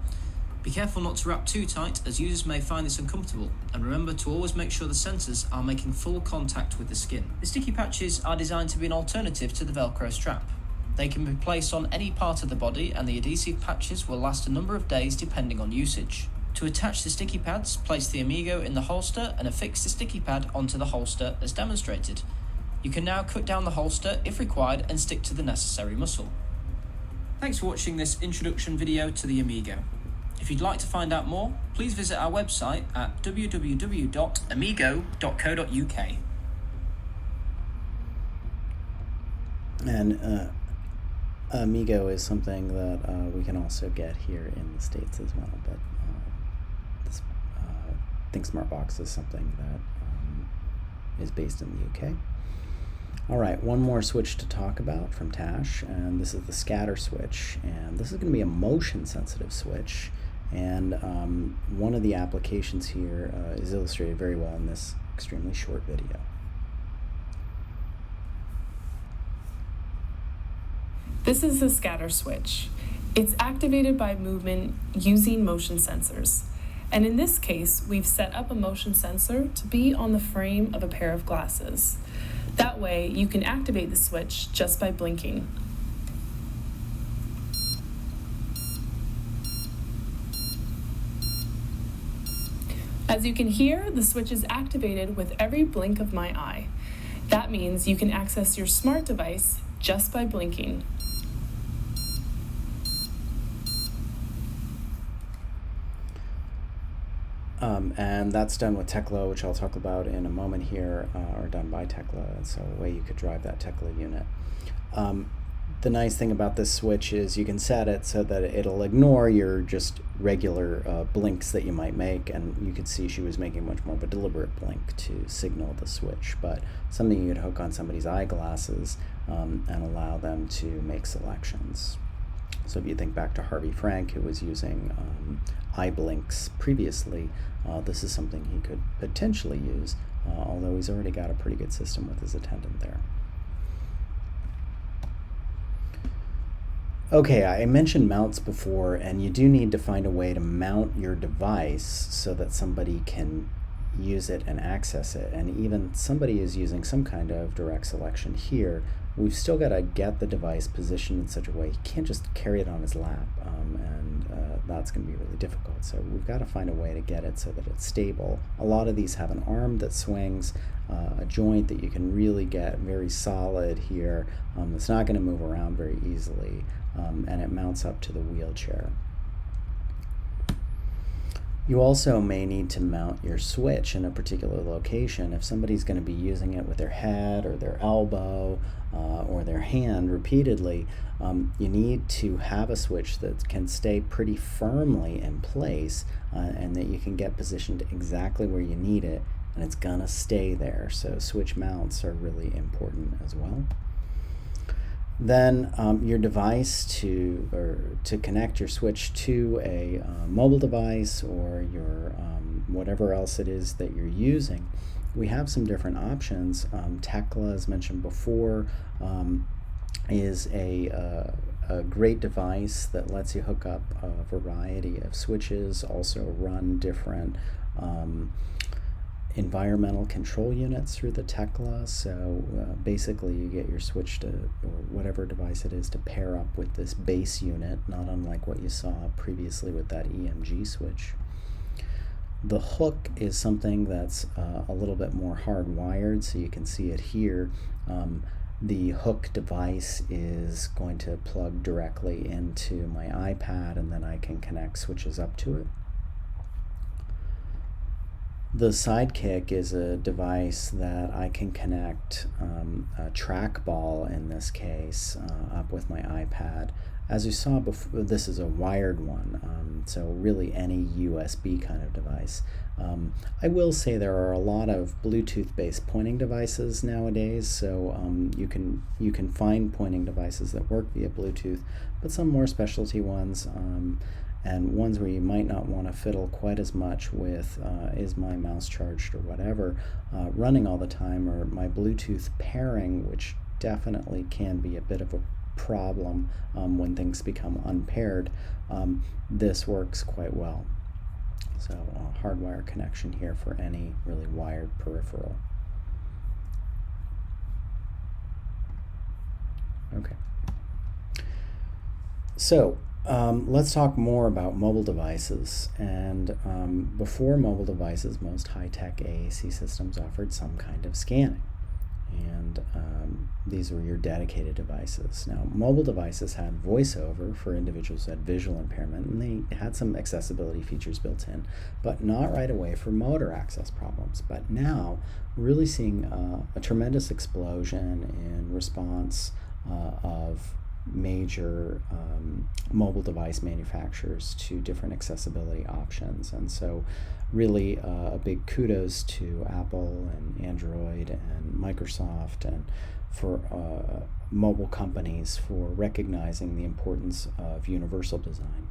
Be careful not to wrap too tight, as users may find this uncomfortable, and remember to always make sure the sensors are making full contact with the skin. The sticky patches are designed to be an alternative to the Velcro strap. They can be placed on any part of the body, and the adhesive patches will last a number of days depending on usage. To attach the sticky pads, place the Amigo in the holster and affix the sticky pad onto the holster as demonstrated. You can now cut down the holster if required and stick to the necessary muscle. Thanks for watching this introduction video to the Amigo. If you'd like to find out more, please visit our website at www.amigo.co.uk. And Amigo is something that we can also get here in the States as well, but this Think Smart Box is something that is based in the UK. All right, one more switch to talk about from Tash, and this is the scatter switch, and this is going to be a motion sensitive switch, and one of the applications here is illustrated very well in this extremely short video. This is the scatter switch. It's activated by movement using motion sensors. And in this case, we've set up a motion sensor to be on the frame of a pair of glasses. That way, you can activate the switch just by blinking. As you can hear, the switch is activated with every blink of my eye. That means you can access your smart device just by blinking. And that's done with Tekla, which I'll talk about in a moment here, or done by Tekla, so a way you could drive that Tekla unit. The nice thing about this switch is you can set it so that it'll ignore your just regular blinks that you might make, and you could see she was making much more of a deliberate blink to signal the switch, but something you could hook on somebody's eyeglasses and allow them to make selections. So if you think back to Harvey Frank, who was using eye blinks previously, this is something he could potentially use, although he's already got a pretty good system with his attendant there. Okay, I mentioned mounts before, and you do need to find a way to mount your device so that somebody can use it and access it. And even somebody is using some kind of direct selection here, we've still got to get the device positioned in such a way he can't just carry it on his lap, and that's going to be really difficult. So we've got to find a way to get it so that it's stable. A lot of these have an arm that swings, a joint that you can really get very solid here. It's not going to move around very easily, and it mounts up to the wheelchair. You also may need to mount your switch in a particular location. If somebody's going to be using it with their head or their elbow or their hand repeatedly, you need to have a switch that can stay pretty firmly in place and that you can get positioned exactly where you need it, and it's going to stay there. So switch mounts are really important as well. Then your device to connect your switch to a mobile device or your whatever else it is that you're using. We have some different options. Tekla, as mentioned before, is a great device that lets you hook up a variety of switches, also run different environmental control units through the Tekla. So basically you get your switch to, or whatever device it is, to pair up with this base unit, not unlike what you saw previously with that EMG switch. The hook is something that's a little bit more hardwired, so you can see it here. The hook device is going to plug directly into my iPad, and then I can connect switches up to it. The Sidekick is a device that I can connect a trackball, in this case, up with my iPad. As you saw before, this is a wired one, so really any USB kind of device. I will say there are a lot of Bluetooth-based pointing devices nowadays, so you can find pointing devices that work via Bluetooth, but some more specialty ones, and ones where you might not want to fiddle quite as much with is my mouse charged or whatever running all the time, or my Bluetooth pairing, which definitely can be a bit of a problem when things become unpaired. This works quite well. So hardwire connection here for any really wired peripheral. Okay. So let's talk more about mobile devices. And before mobile devices, most high-tech AAC systems offered some kind of scanning. And these were your dedicated devices. Now, mobile devices had voiceover for individuals who had visual impairment, and they had some accessibility features built in, but not right away for motor access problems. But now, we're really seeing a tremendous explosion in response of major mobile device manufacturers to different accessibility options. And so really a big kudos to Apple and Android and Microsoft and for mobile companies for recognizing the importance of universal design.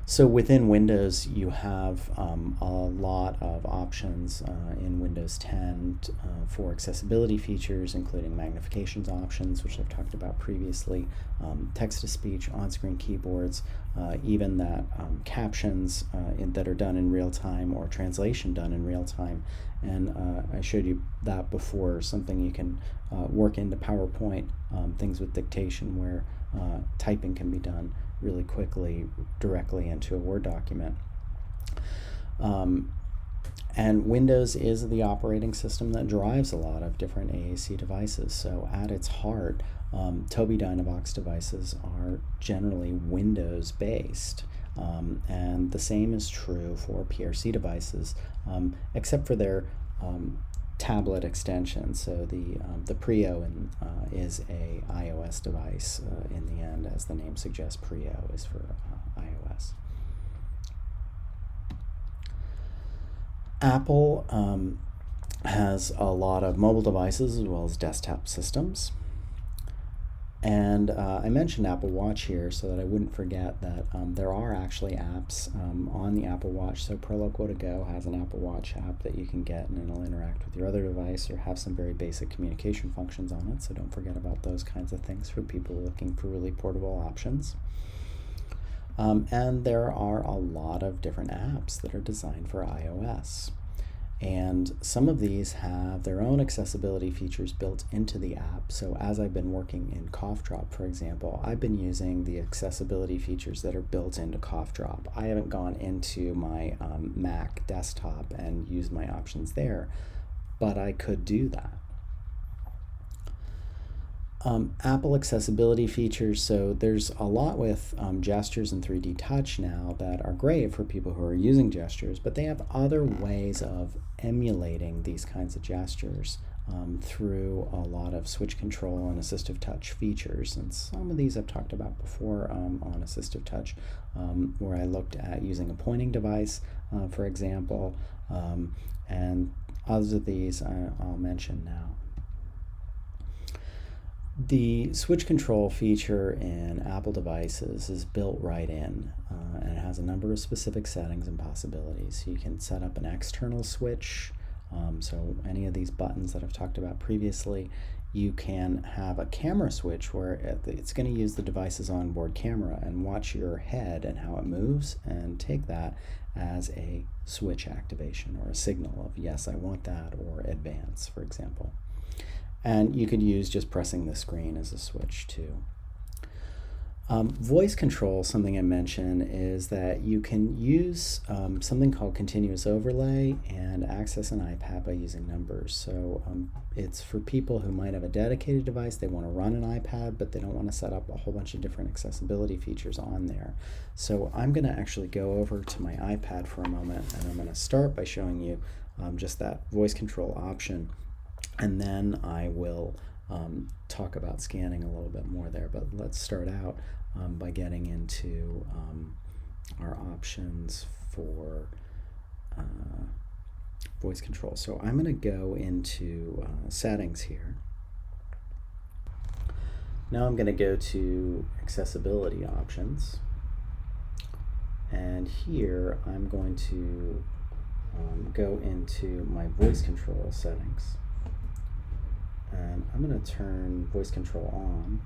So within Windows, you have a lot of options in Windows 10 for accessibility features, including magnifications options, which I've talked about previously, text-to-speech, on-screen keyboards, even that captions that are done in real time or translation done in real time. And I showed you that before, something you can work into PowerPoint, things with dictation where typing can be done really quickly directly into a Word document. And Windows is the operating system that drives a lot of different AAC devices. So at its heart, Tobii Dynavox devices are generally Windows based. And the same is true for PRC devices, except for their tablet extension. So the Prio is a iOS device in the end, as the name suggests. Prio is for iOS. Apple has a lot of mobile devices as well as desktop systems. And I mentioned Apple Watch here so that I wouldn't forget that there are actually apps on the Apple Watch. So Proloquo to Go has an Apple Watch app that you can get, and it'll interact with your other device or have some very basic communication functions on it. So don't forget about those kinds of things for people looking for really portable options. And there are a lot of different apps that are designed for iOS. And some of these have their own accessibility features built into the app. So as I've been working in Cough Drop, for example, I've been using the accessibility features that are built into Cough Drop. I haven't gone into my Mac desktop and used my options there, but I could do that. Apple accessibility features, so there's a lot with gestures and 3D touch now that are great for people who are using gestures, but they have other ways of emulating these kinds of gestures through a lot of switch control and assistive touch features. And some of these I've talked about before on assistive touch, where I looked at using a pointing device, for example, and others of these I'll mention now. The switch control feature in Apple devices is built right in, and it has a number of specific settings and possibilities. You can set up an external switch, so any of these buttons that I've talked about previously. You can have a camera switch where it's going to use the device's onboard camera and watch your head and how it moves and take that as a switch activation or a signal of yes, I want that, or advance, for example. And you could use just pressing the screen as a switch too. Voice control, something I mentioned, is that you can use something called continuous overlay and access an iPad by using numbers. So it's for people who might have a dedicated device, they want to run an iPad, but they don't want to set up a whole bunch of different accessibility features on there. So I'm going to actually go over to my iPad for a moment, and I'm going to start by showing you just that voice control option. And then I will talk about scanning a little bit more there. But let's start out by getting into our options for voice control. So I'm going to go into settings here. Now I'm going to go to accessibility options. And here I'm going to go into my voice control settings. And I'm going to turn voice control on,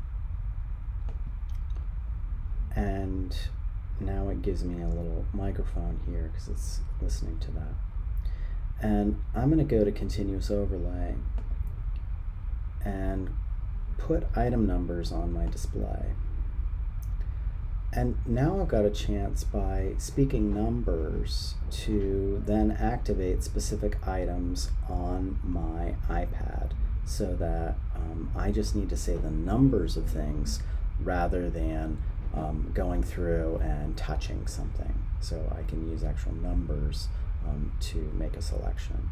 and now it gives me a little microphone here because it's listening to that. And I'm going to go to continuous overlay and put item numbers on my display. And now I've got a chance by speaking numbers to then activate specific items on my iPad, so that I just need to say the numbers of things rather than going through and touching something. So I can use actual numbers to make a selection.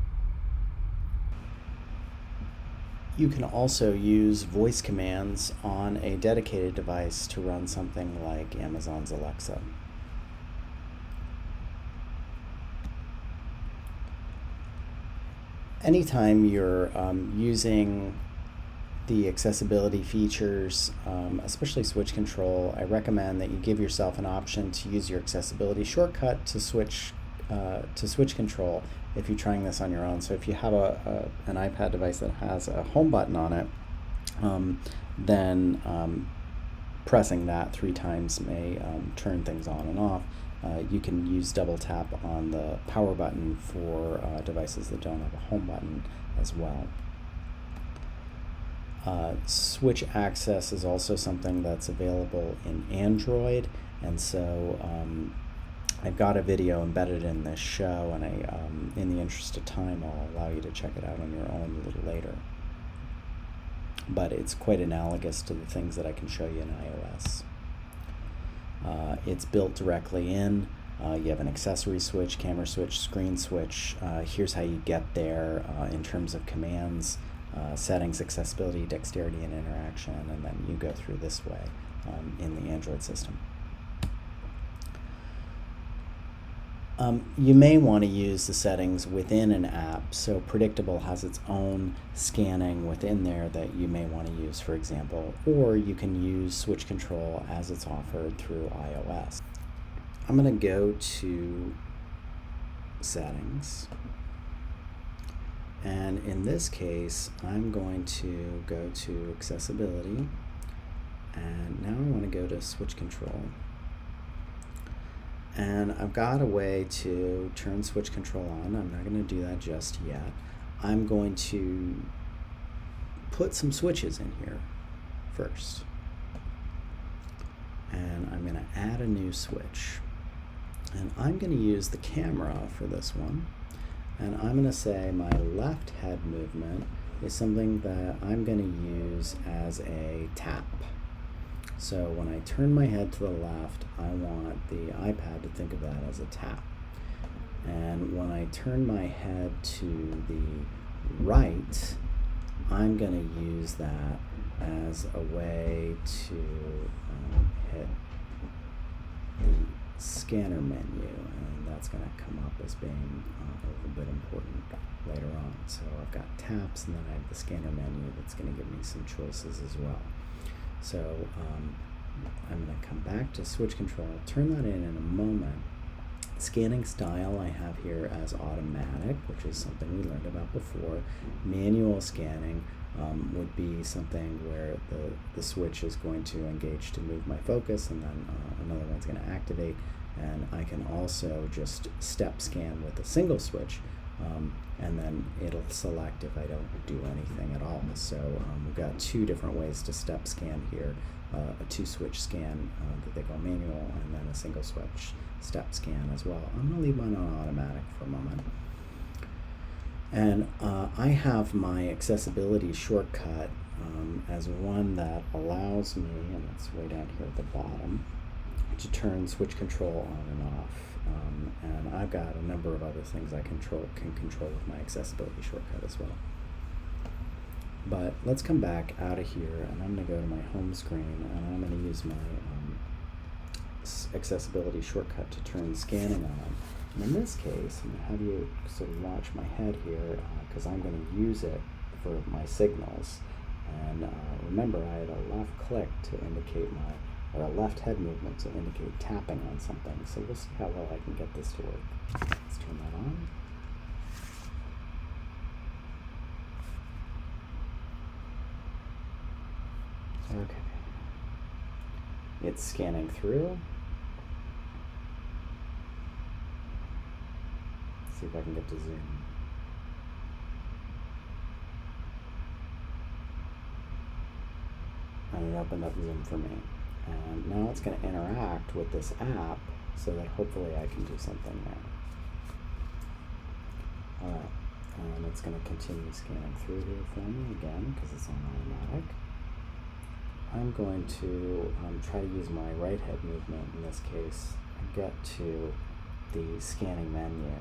You can also use voice commands on a dedicated device to run something like Amazon's Alexa. Anytime you're using the accessibility features, especially switch control, I recommend that you give yourself an option to use your accessibility shortcut to switch control if you're trying this on your own. So if you have an iPad device that has a home button on it, then pressing that 3 times may turn things on and off. You can use double tap on the power button for devices that don't have a home button as well. Switch access is also something that's available in Android, and so I've got a video embedded in this show, and in the interest of time, I'll allow you to check it out on your own a little later. But it's quite analogous to the things that I can show you in iOS. It's built directly in. You have an accessory switch, camera switch, screen switch. Here's how you get there in terms of commands, settings, accessibility, dexterity, and interaction, and then you go through this way in the Android system. You may want to use the settings within an app, so Predictable has its own scanning within there that you may want to use, for example, or you can use switch control as it's offered through iOS. I'm going to go to Settings, and in this case I'm going to go to Accessibility, and now I want to go to switch control. And I've got a way to turn switch control on. I'm not going to do that just yet. I'm going to put some switches in here first. And I'm going to add a new switch. And I'm going to use the camera for this one. And I'm going to say my left head movement is something that I'm going to use as a tap. So when I turn my head to the left, I want the iPad to think of that as a tap. And when I turn my head to the right, I'm going to use that as a way to hit the scanner menu, and that's going to come up as being a little bit important later on. So I've got taps, and then I have the scanner menu that's going to give me some choices as well. So I'm going to come back to switch control, turn that in a moment. Scanning style I have here as automatic, which is something we learned about before. Manual scanning would be something where the switch is going to engage to move my focus, and then another one's going to activate. And I can also just step scan with a single switch, and then it'll select if I don't do anything at all. So we've got two different ways to step scan here. A two-switch scan that they go manual, and then a single switch step scan as well. I'm going to leave mine on automatic for a moment. And I have my accessibility shortcut as one that allows me, and it's way down here at the bottom, to turn switch control on and off. And I've got a number of other things I can control with my accessibility shortcut as well. But let's come back out of here, and I'm going to go to my home screen, and I'm going to use my accessibility shortcut to turn scanning on. And in this case, I'm going to have you sort of watch my head here, because I'm going to use it for my signals. And remember, I had a left click to indicate or a left head movement to indicate tapping on something. So we'll see how well I can get this to work. Let's turn that on. Okay. It's scanning through. Let's see if I can get to zoom. And it opened up Zoom for me. And now it's going to interact with this app so that hopefully I can do something there. Alright, and it's going to continue scanning through here for me again because it's on automatic. I'm going to try to use my right head movement in this case and get to the scanning menu.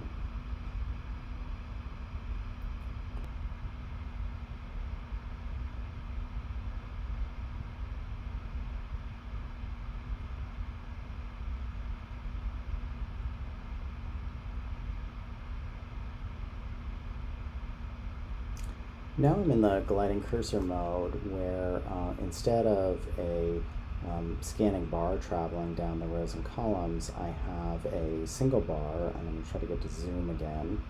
Now I'm in the gliding cursor mode where instead of a scanning bar traveling down the rows and columns, I have a single bar. I'm going to try to get to zoom again.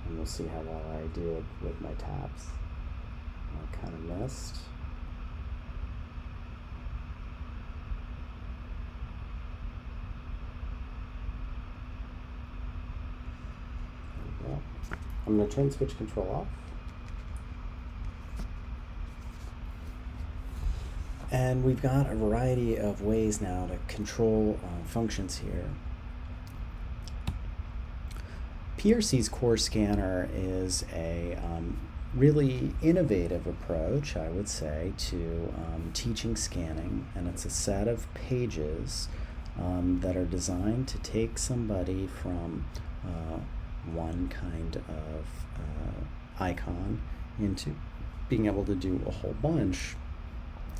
And we'll see how well I do with my taps. I kind of missed. I'm going to turn switch control off. And we've got a variety of ways now to control functions here. PRC's Corescanner is a really innovative approach, I would say, to teaching scanning, and it's a set of pages that are designed to take somebody from one kind of icon into being able to do a whole bunch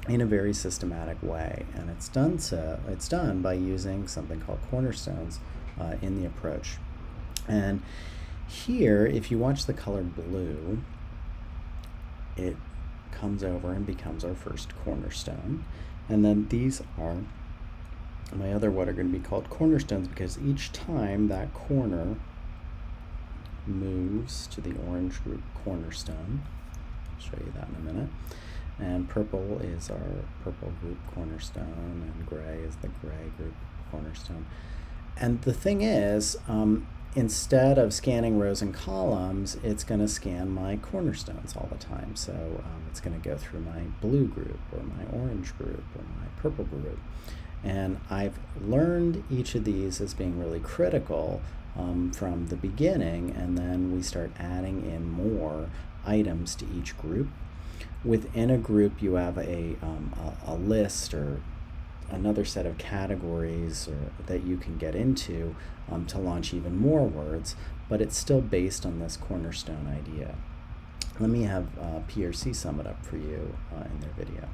in a very systematic way, and it's done by using something called cornerstones in the approach. And here, if you watch the color blue, it comes over and becomes our first cornerstone. And then these are my other what are going to be called cornerstones, because each time that corner moves to the orange group cornerstone, I'll show you that in a minute, and purple is our purple group cornerstone, and gray is the gray group cornerstone. And the thing is, instead of scanning rows and columns, it's going to scan my cornerstones all the time. So it's going to go through my blue group or my orange group or my purple group. And I've learned each of these as being really critical from the beginning, and then we start adding in more items to each group. Within a group, you have a list or another set of categories that you can get into to launch even more words, but it's still based on this cornerstone idea. Let me have PRC sum it up for you in their video.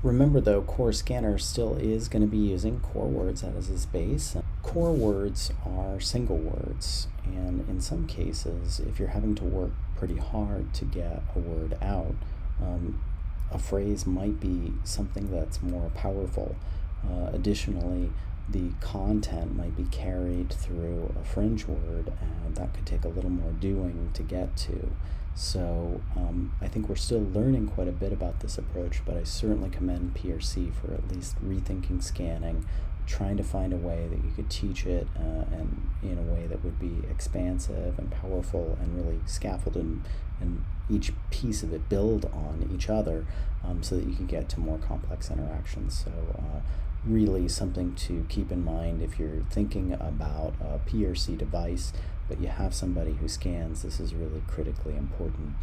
Remember though, Corescanner still is going to be using core words as its base. Core words are single words, and in some cases, if you're having to work pretty hard to get a word out, a phrase might be something that's more powerful. Additionally, the content might be carried through a fringe word, and that could take a little more doing to get to. So I think we're still learning quite a bit about this approach, but I certainly commend PRC for at least rethinking scanning, trying to find a way that you could teach it and in a way that would be expansive and powerful and really scaffolded, and each piece of it build on each other so that you can get to more complex interactions. So really something to keep in mind if you're thinking about a PRC device, but you have somebody who scans. This is really critically important.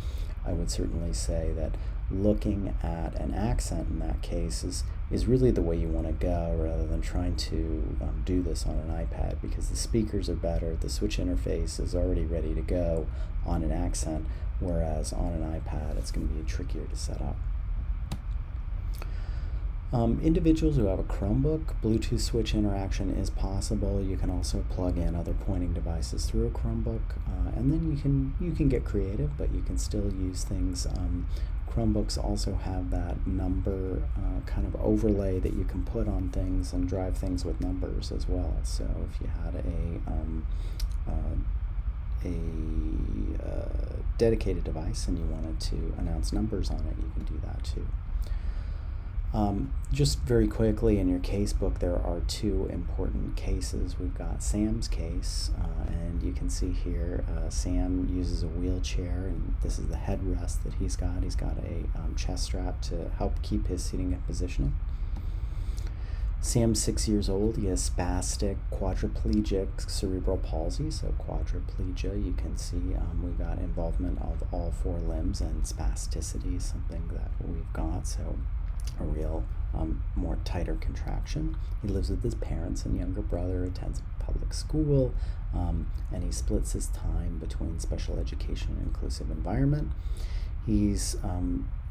I would certainly say that looking at an accent in that case is really the way you want to go, rather than trying to do this on an iPad, because the speakers are better, the switch interface is already ready to go on an accent, whereas on an iPad it's going to be trickier to set up. Individuals who have a Chromebook, Bluetooth switch interaction is possible. You can also plug in other pointing devices through a Chromebook, and then you can get creative, but you can still use things. Chromebooks also have that number kind of overlay that you can put on things and drive things with numbers as well. So if you had a dedicated device and you wanted to announce numbers on it, you can do that too. Just very quickly, in your casebook, there are two important cases. We've got Sam's case, and you can see here Sam uses a wheelchair, and this is the headrest that he's got. He's got a chest strap to help keep his seating and positioning. Sam's 6 years old. He has spastic quadriplegic cerebral palsy, so quadriplegia. You can see we've got involvement of all four limbs, and spasticity is something that we've got, so a real more tighter contraction. He lives with his parents and younger brother, attends public school, and he splits his time between special education and inclusive environment. He's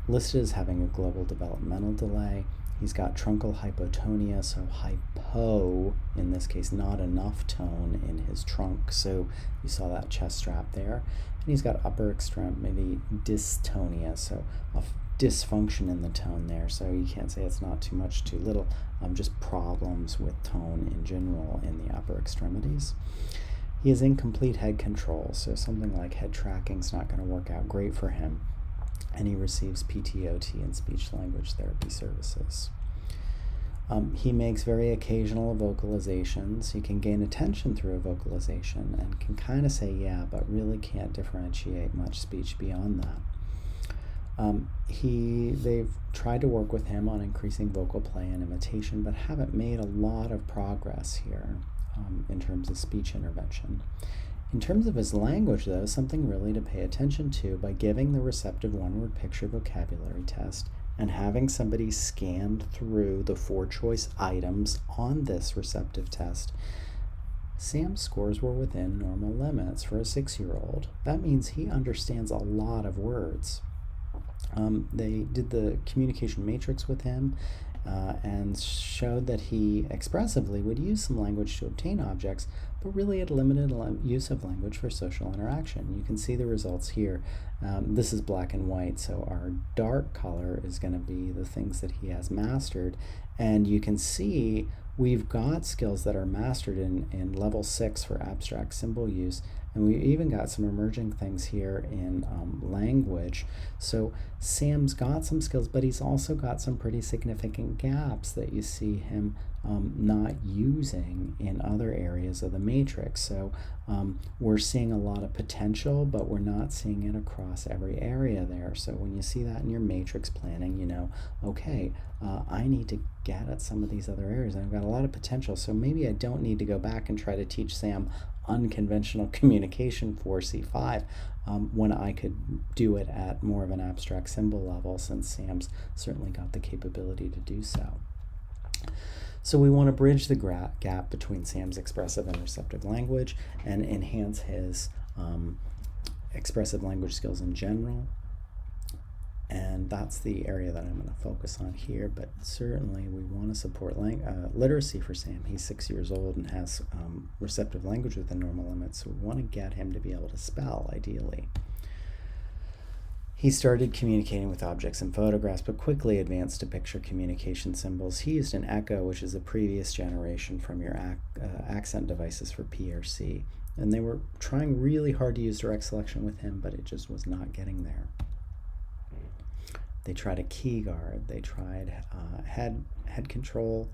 listed as having a global developmental delay. He's got truncal hypotonia, so hypo, in this case, not enough tone in his trunk. So you saw that chest strap there. And he's got upper extremity dystonia, so a dysfunction in the tone there. So you can't say it's not too much, too little, just problems with tone in general in the upper extremities. He has incomplete head control, so something like head tracking is not going to work out great for him. And he receives PTOT and speech language therapy services. He makes very occasional vocalizations. He can gain attention through a vocalization and can kind of say yeah, but really can't differentiate much speech beyond that. They've tried to work with him on increasing vocal play and imitation, but haven't made a lot of progress here in terms of speech intervention. In terms of his language, though, something really to pay attention to by giving the receptive one-word picture vocabulary test and having somebody scan through the 4 choice items on this receptive test. Sam's scores were within normal limits for a 6-year-old. That means he understands a lot of words. They did the communication matrix with him and showed that he expressively would use some language to obtain objects, but really had limited use of language for social interaction. You can see the results here. This is black and white, so our dark color is going to be the things that he has mastered, and you can see we've got skills that are mastered in level 6 for abstract symbol use, and we even got some emerging things here in language. So Sam's got some skills, but he's also got some pretty significant gaps that you see him not using in other areas of the matrix. So we're seeing a lot of potential, but we're not seeing it across every area there. So when you see that in your matrix planning, you know, okay, I need to get at some of these other areas. I've got a lot of potential, so maybe I don't need to go back and try to teach Sam unconventional communication for C5 when I could do it at more of an abstract symbol level, since Sam's certainly got the capability to do so. So we want to bridge the gap between Sam's expressive and receptive language and enhance his expressive language skills in general. And that's the area that I'm going to focus on here, but certainly we want to support literacy for Sam. He's 6 years old and has receptive language within normal limits, so we want to get him to be able to spell, ideally. He started communicating with objects and photographs, but quickly advanced to picture communication symbols. He used an echo, which is a previous generation from your accent devices for PRC, and they were trying really hard to use direct selection with him, but it just was not getting there. They tried a Keyguard. They tried head control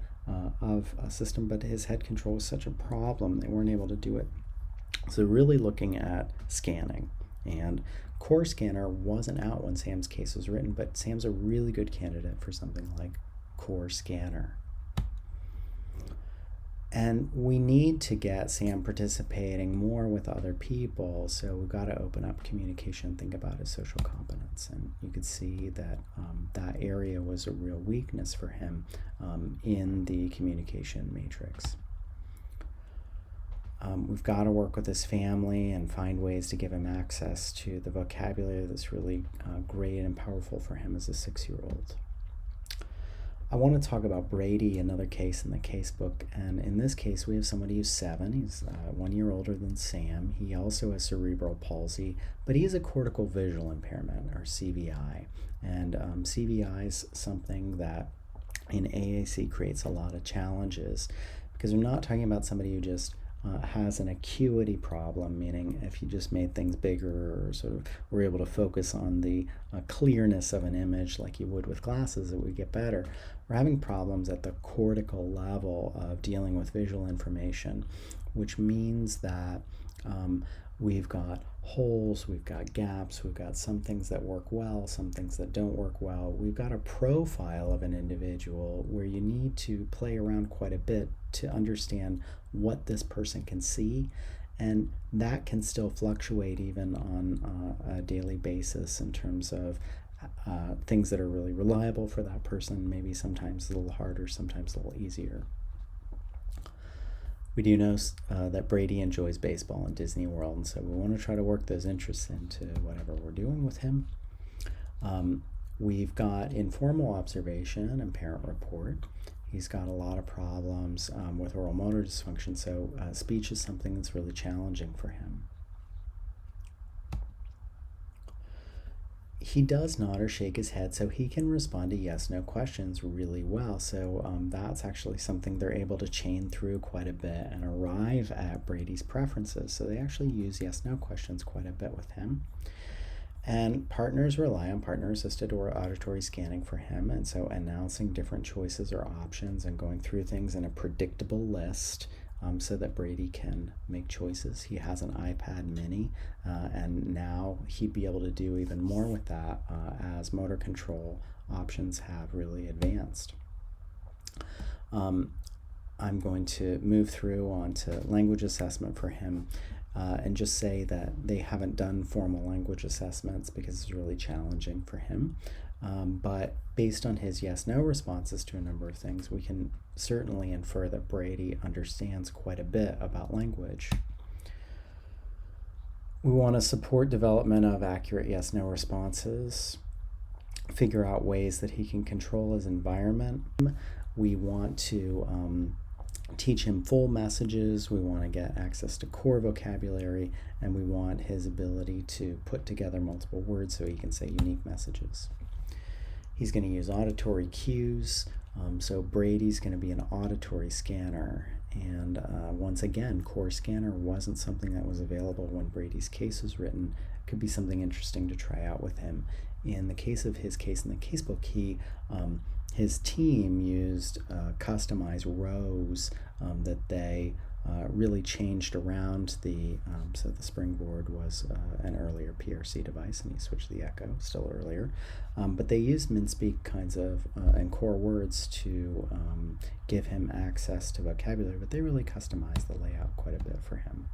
of a system, but his head control was such a problem they weren't able to do it. So really looking at scanning. And Corescanner wasn't out when Sam's case was written, but Sam's a really good candidate for something like Corescanner. And we need to get Sam participating more with other people, so we've got to open up communication, think about his social competence. And you could see that that area was a real weakness for him in the communication matrix. We've got to work with his family and find ways to give him access to the vocabulary that's really great and powerful for him as a 6-year-old. I want to talk about Brady, another case in the casebook, and in this case we have somebody who's 7. He's 1 year older than Sam. He also has cerebral palsy, but he has a cortical visual impairment, or CVI, and CVI is something that in AAC creates a lot of challenges, because we're not talking about somebody who just has an acuity problem, meaning if you just made things bigger or sort of were able to focus on the clearness of an image like you would with glasses, it would get better. We're having problems at the cortical level of dealing with visual information, which means that we've got holes, we've got gaps, we've got some things that work well, some things that don't work well. We've got a profile of an individual where you need to play around quite a bit to understand what this person can see, and that can still fluctuate even on a daily basis in terms of things that are really reliable for that person, maybe sometimes a little harder, sometimes a little easier. We do know that Brady enjoys baseball in Disney World, and so we want to try to work those interests into whatever we're doing with him. We've got informal observation and parent report. He's got a lot of problems with oral motor dysfunction, so speech is something that's really challenging for him. He does nod or shake his head, so he can respond to yes/no questions really well. So that's actually something they're able to chain through quite a bit and arrive at Brady's preferences. So they actually use yes/no questions quite a bit with him. And partners rely on partner-assisted or auditory scanning for him, and so announcing different choices or options and going through things in a predictable list so that Brady can make choices. He has an iPad mini, and now he'd be able to do even more with that as motor control options have really advanced. I'm going to move through onto language assessment for him. And just say that they haven't done formal language assessments because it's really challenging for him. But based on his yes/no responses to a number of things, we can certainly infer that Brady understands quite a bit about language. We want to support development of accurate yes/no responses, figure out ways that he can control his environment. We want to teach him full messages, we want to get access to core vocabulary, and we want his ability to put together multiple words so he can say unique messages. He's going to use auditory cues, so Brady's going to be an auditory scanner, and once again, Corescanner wasn't something that was available when Brady's case was written. It could be something interesting to try out with him. In the case of his case in the casebook, his team used customized rows that they really changed around so the springboard was an earlier PRC device, and he switched the echo, still earlier. But they used MinSpeak kinds of and core words to give him access to vocabulary, but they really customized the layout quite a bit for him.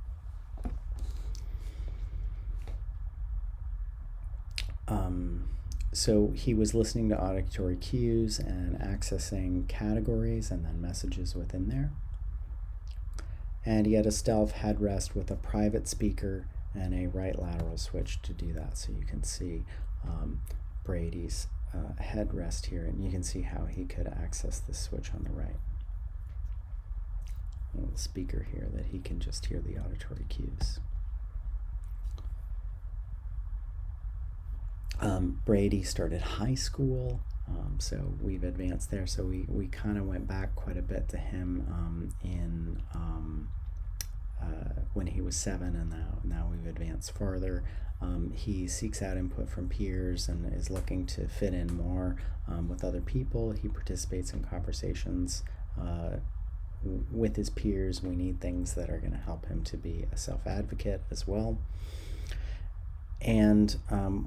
So he was listening to auditory cues and accessing categories and then messages within there. And he had a stealth headrest with a private speaker and a right lateral switch to do that. So you can see Brady's headrest here, and you can see how he could access this switch on the right. A little speaker here that he can just hear the auditory cues. Brady started high school, so we've advanced there. So we kind of went back quite a bit to him when he was 7, and now we've advanced farther. He seeks out input from peers and is looking to fit in more with other people. He participates in conversations with his peers. We need things that are going to help him to be a self-advocate as well. And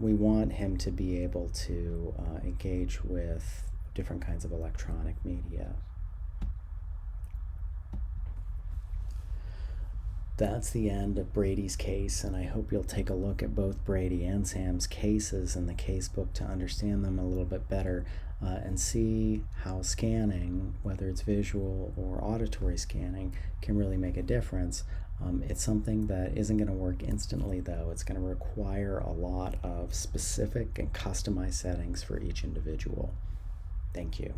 we want him to be able to engage with different kinds of electronic media. That's the end of Brady's case, and I hope you'll take a look at both Brady and Sam's cases in the casebook to understand them a little bit better and see how scanning, whether it's visual or auditory scanning, can really make a difference. It's something that isn't going to work instantly, though. It's going to require a lot of specific and customized settings for each individual. Thank you.